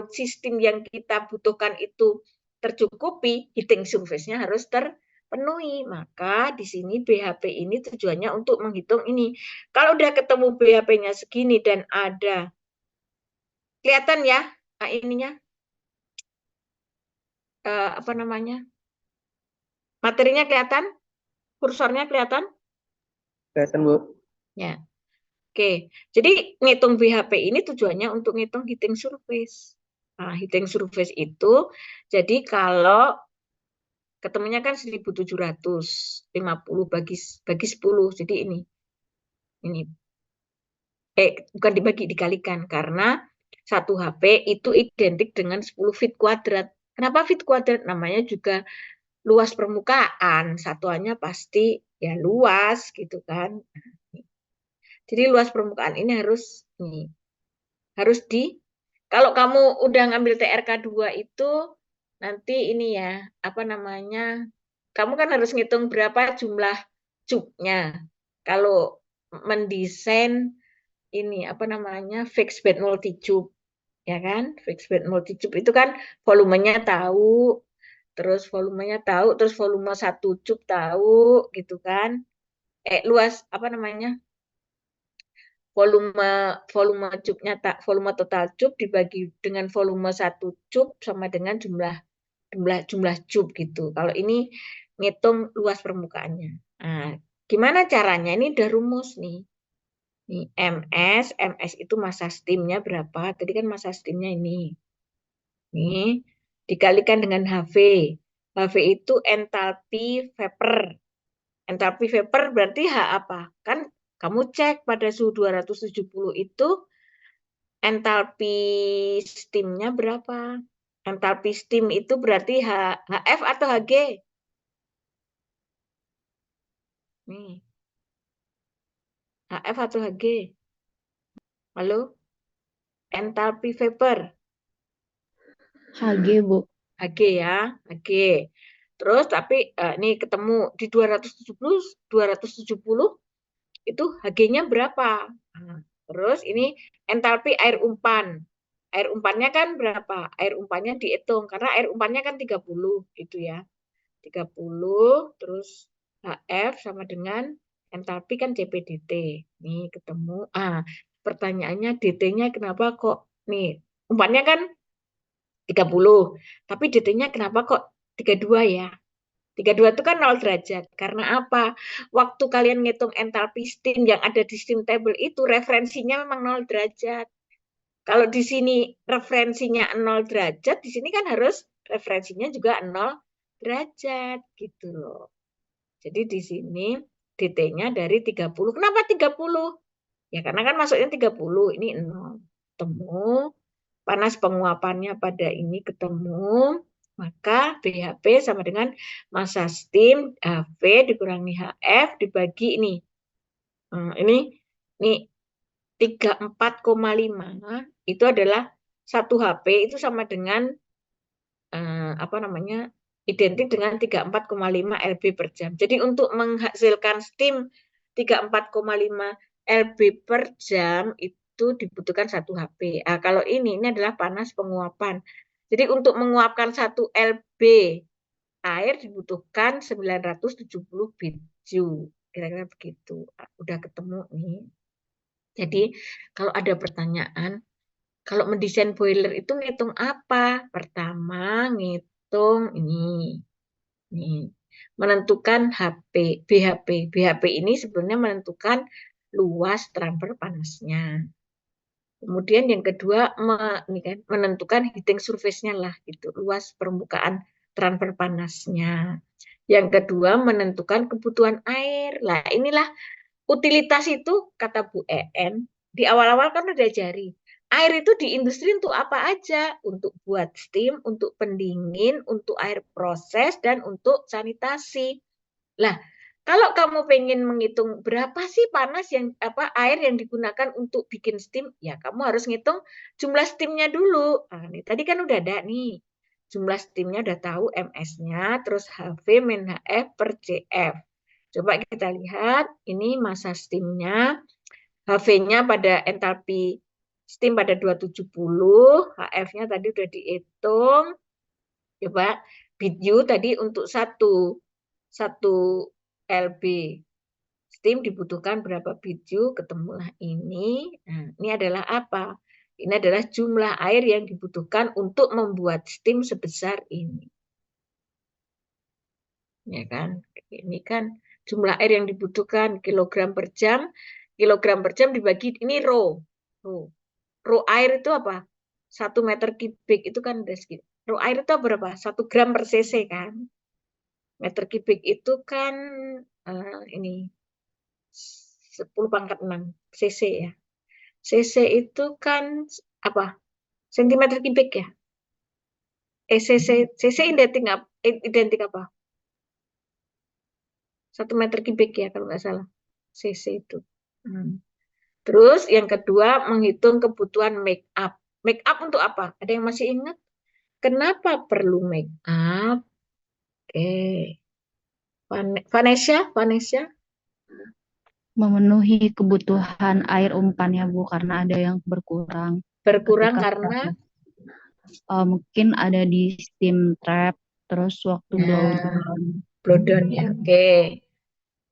sistem yang kita butuhkan itu tercukupi, heating surface-nya harus terpenuhi. Maka di sini BHP ini tujuannya untuk menghitung ini. Kalau udah ketemu BHP-nya segini dan ada, kelihatan ya ininya, apa namanya, materinya kelihatan, kursornya kelihatan? Kelihatan, Bu. Ya. Oke, jadi ngitung BHP ini tujuannya untuk ngitung heating surface. Heating surface itu, jadi kalau ketemunya kan 1750 bagi 10, jadi ini bukan dibagi, dikalikan, karena 1 HP itu identik dengan 10 feet kuadrat. Kenapa feet kuadrat? Namanya juga luas permukaan, satuannya pasti ya luas gitu kan. Jadi luas permukaan ini harus kalau kamu udah ngambil TRK 2 itu nanti ini ya, apa namanya, kamu kan harus ngitung berapa jumlah cupnya. Kalau mendesain ini apa namanya, fixed bed multi tube, ya kan? Fixed bed multi tube itu kan volumenya tahu, terus volume 1 cup tahu gitu kan. Luas apa namanya? Volume total cup dibagi dengan volume 1 cup sama dengan jumlah cup gitu. Kalau ini ngitung luas permukaannya. Gimana caranya? Ini udah rumus nih. Nih MS itu massa steamnya berapa? Tadi kan massa steamnya ini. Nih dikalikan dengan HV. HV itu entalpi vapor. Entalpi vapor berarti H apa? Kan kamu cek pada suhu 270 itu entalpi steamnya berapa? Entalpi steam itu berarti HF atau HG? Nih. HF atau Hg? Halo? Entalpi vapor. Hg, Bu. Hg ya, Hg. Terus tapi ini ketemu di 270 itu Hg-nya berapa? Nah, terus ini entalpi air umpan. Air umpannya kan berapa? Air umpannya dihitung karena air umpannya kan 30 gitu ya. 30 terus HF sama dengan entalpi kan CP/dt. Nih ketemu. Pertanyaannya dt-nya kenapa kok nih umpannya kan 30, tapi dt-nya kenapa kok 32 ya? 32 itu kan 0 derajat. Karena apa? Waktu kalian ngitung entalpi steam yang ada di steam table itu referensinya memang 0 derajat. Kalau di sini referensinya 0 derajat, di sini kan harus referensinya juga 0 derajat gitu loh. Jadi di sini dt-nya dari 30. Kenapa 30? Ya karena kan masuknya 30, ini 0. Ketemu panas penguapannya pada ini ketemu, maka BHP sama dengan massa steam HV dikurangi HF dibagi ini. Ini 34,5 itu adalah 1 HP itu sama dengan identik dengan 34,5 lb per jam. Jadi untuk menghasilkan steam 34,5 lb per jam itu dibutuhkan 1 HP. Kalau ini adalah panas penguapan. Jadi untuk menguapkan 1 lb air dibutuhkan 970 BTU. Kira-kira begitu. Udah ketemu nih. Jadi kalau ada pertanyaan, kalau mendesain boiler itu ngitung apa? Pertama ngitung ini. Menentukan BHP. BHP ini sebenarnya menentukan luas transfer panasnya. Kemudian yang kedua menentukan heating surface-nya lah gitu, luas permukaan transfer panasnya. Yang kedua menentukan kebutuhan air. Lah inilah utilitas itu kata Bu EN di awal-awal kan udah jari. Air itu di industri untuk apa aja? Untuk buat steam, untuk pendingin, untuk air proses, dan untuk sanitasi. Lah, kalau kamu pengen menghitung berapa sih panas air yang digunakan untuk bikin steam, ya kamu harus ngitung jumlah steamnya dulu. Nih, tadi kan udah ada nih. Jumlah steamnya udah tahu MS-nya, terus HV min HF per CF. Coba kita lihat, ini massa steamnya, HV-nya pada entalpi steam pada 270, HF-nya tadi udah dihitung. Coba BTU tadi untuk 1 lb steam dibutuhkan berapa BTU, ketemulah ini. Nah, ini adalah apa? Ini adalah jumlah air yang dibutuhkan untuk membuat steam sebesar ini. Ya kan? Ini kan jumlah air yang dibutuhkan kilogram per jam dibagi ini rho air itu apa? 1 meter kubik itu kan rho air itu berapa? 1 gram per cc kan? Meter kubik itu kan ini 10⁻⁶ cc ya. Cc itu kan apa? Sentimeter kubik ya? cc identik apa? 1 meter kubik ya kalau nggak salah. cc itu. Terus yang kedua menghitung kebutuhan make up. Make up untuk apa? Ada yang masih ingat? Kenapa perlu make up? Oke. Vanessa? Memenuhi kebutuhan air umpannya, Bu, karena ada yang berkurang. Berkurang Ketika karena? mungkin ada di steam trap, terus waktu blow down ya. Oke,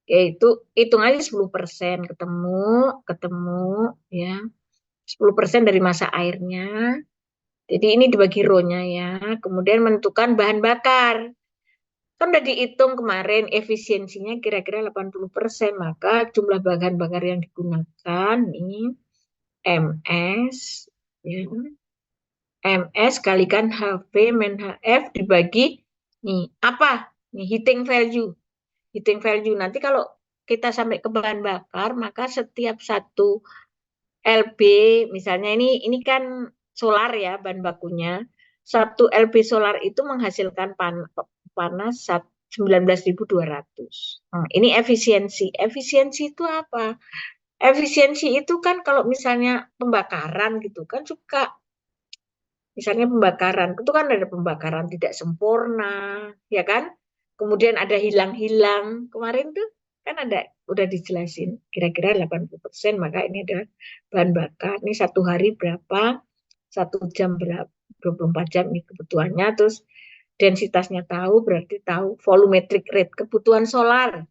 itu hitung aja 10% ketemu ya. 10% dari massa airnya. Jadi ini dibagi rho-nya ya. Kemudian menentukan bahan bakar. Kan udah dihitung kemarin efisiensinya kira-kira 80%, maka jumlah bahan bakar yang digunakan ini MS ya. MS kalikan HV min HF dibagi nih apa? Nih heating value. Heating value nanti kalau kita sampai ke bahan bakar, maka setiap 1 lb misalnya ini kan solar ya bahan bakunya. 1 lb solar itu menghasilkan panas 19.200. Ini efisiensi. Efisiensi itu apa? Efisiensi itu kan kalau misalnya pembakaran gitu kan suka. Misalnya pembakaran, itu kan ada pembakaran tidak sempurna, ya kan? Kemudian ada hilang-hilang. Kemarin tuh kan ada, udah dijelasin, kira-kira 80%, maka ini adalah bahan bakar. Ini satu hari berapa, 1 jam berapa, 24 jam ini kebutuhannya, terus densitasnya tahu, berarti tahu volumetric rate, kebutuhan solar.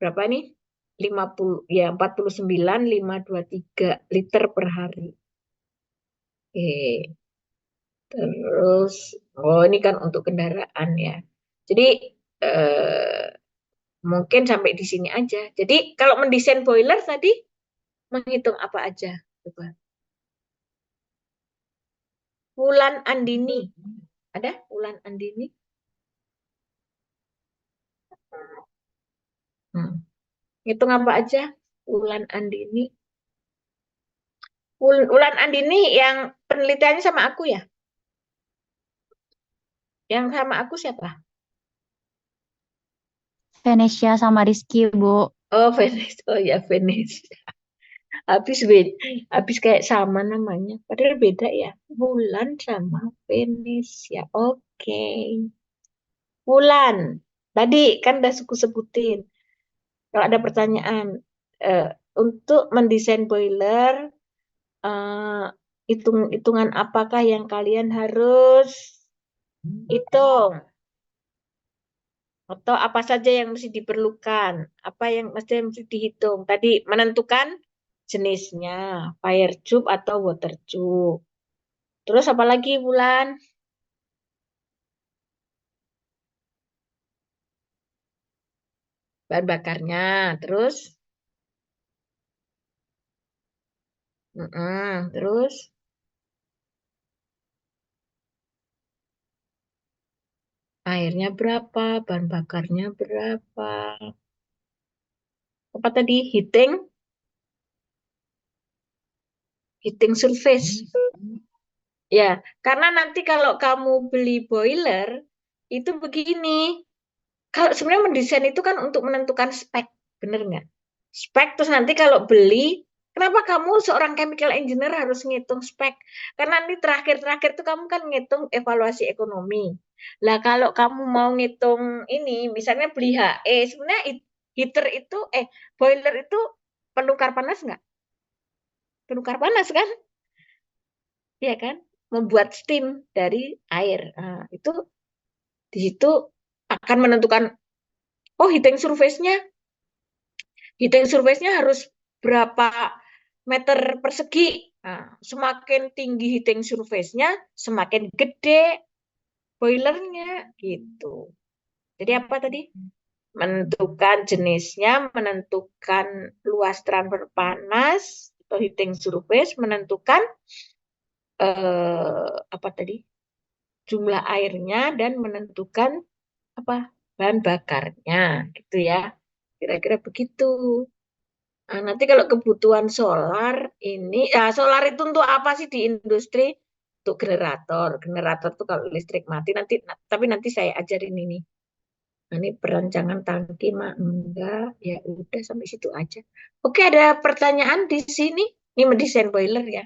Berapa nih? 50, ya 49,523 liter per hari. Oke. Terus, ini kan untuk kendaraan ya. Jadi, mungkin sampai di sini aja. Jadi, kalau mendesain boiler tadi, menghitung apa aja? Coba. Wulan Andini. Ada Wulan Andini? Hitung apa aja? Wulan Andini. Wulan Andini yang penelitiannya sama aku ya? Yang sama aku siapa? Venesia sama Rizky, Bu. Oh, Venice. Oh ya, Venice. Habis kayak sama namanya. Padahal beda ya. Wulan sama Venice ya. Oke. Wulan. Tadi kan udah suku sebutin. Kalau ada pertanyaan untuk mendesain boiler, hitungan apakah yang kalian harus hitung? Atau apa saja yang mesti diperlukan? Apa yang mesti dihitung? Tadi menentukan jenisnya, fire tube atau water tube. Terus apa lagi, Bulan? Bahan bakarnya. Terus? Terus? Airnya berapa? Bahan bakarnya berapa? Apa tadi? Heating surface. Ya, karena nanti kalau kamu beli boiler, itu begini. Kalau sebenarnya mendesain itu kan untuk menentukan spek, bener nggak? Spek, terus nanti kalau beli, kenapa kamu seorang chemical engineer harus ngitung spek? Karena ini terakhir-terakhir tuh kamu kan ngitung evaluasi ekonomi. Lah kalau kamu mau ngitung ini, misalnya beli HE, sebenarnya heater itu, boiler itu penukar panas nggak? Penukar panas kan? Iya kan? Membuat steam dari air. Nah, itu di situ akan menentukan, oh heating surface-nya harus berapa meter persegi. Nah, semakin tinggi heating surface-nya, semakin gede boilernya gitu. Jadi apa tadi? Menentukan jenisnya, menentukan luas transfer panas atau heating surface, menentukan apa tadi? Jumlah airnya dan menentukan apa? Bahan bakarnya gitu ya. Kira-kira begitu. Nah, nanti kalau kebutuhan solar ini, solar itu untuk apa sih di industri? Untuk generator. Generator tuh kalau listrik mati nanti, tapi nanti saya ajarin ini. Nah, ini perancangan tangki mah enggak, ya udah sampai situ aja. Oke, ada pertanyaan di sini? Ini mendesain boiler ya.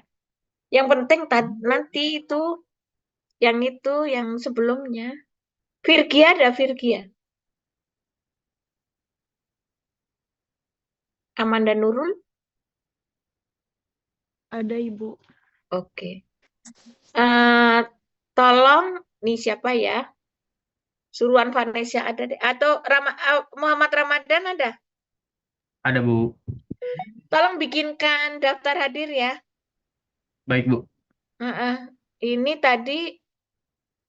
Yang penting nanti itu, yang sebelumnya. Virgia ada Virgia. Amanda Nurul? Ada, Ibu. Oke. Tolong, nih siapa ya? Suruhan Vanessa ada deh. Atau Muhammad Ramadan ada? Ada, Bu. Tolong bikinkan daftar hadir ya. Baik, Bu. Ini tadi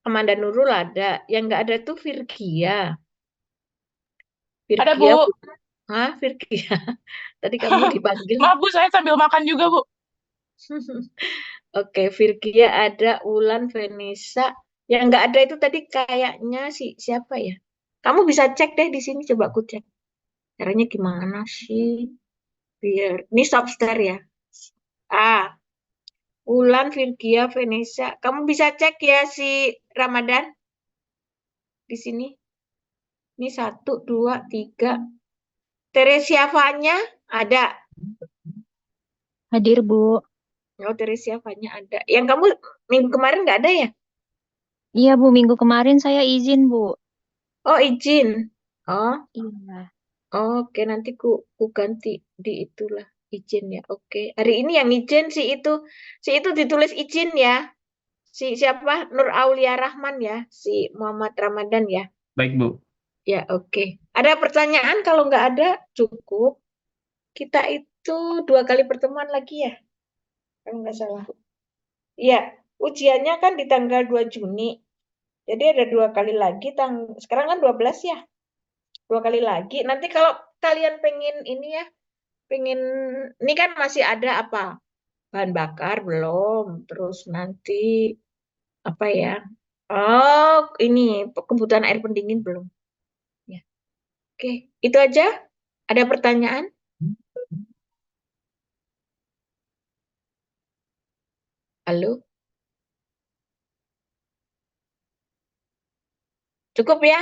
Amanda Nurul ada. Yang nggak ada tuh Virgia. Ada, Bu. Hah, Virgia? Tadi kamu dipanggil. Maaf, Bu, saya sambil makan juga, Bu. Oke, Virgia ada, Ulan, Vanessa. Yang nggak ada itu tadi kayaknya siapa ya? Kamu bisa cek deh di sini, coba aku cek. Caranya gimana sih? Biar ini substar ya. Ulan, Virgia, Vanessa. Kamu bisa cek ya si Ramadan di sini. Ini 1, 2, 3. Teresia Vanya ada. Hadir, Bu. Oh, Teresia Fanya ada. Yang kamu minggu kemarin nggak ada ya? Iya, Bu. Minggu kemarin saya izin, Bu. Oh, izin. Oh, Iya. oke, nanti ku ganti di itulah izin ya. Oke. Hari ini yang izin si itu ditulis izin ya. Si siapa? Nur Aulia Rahman ya, si Muhammad Ramadan ya. Baik, Bu. Ya, oke. Ada pertanyaan? Kalau nggak ada, cukup. Kita itu 2 kali pertemuan lagi ya, kalau nggak salah. Iya, ujiannya kan di tanggal 2 Juni. Jadi ada 2 kali lagi. Sekarang kan 12 ya. 2 kali lagi. Nanti kalau kalian pengen ini ya, pengen ini kan masih ada apa? Bahan bakar belum. Terus nanti apa ya? Oh, ini kebutuhan air pendingin belum. Ya. Oke, itu aja. Ada pertanyaan? Halo? Cukup ya?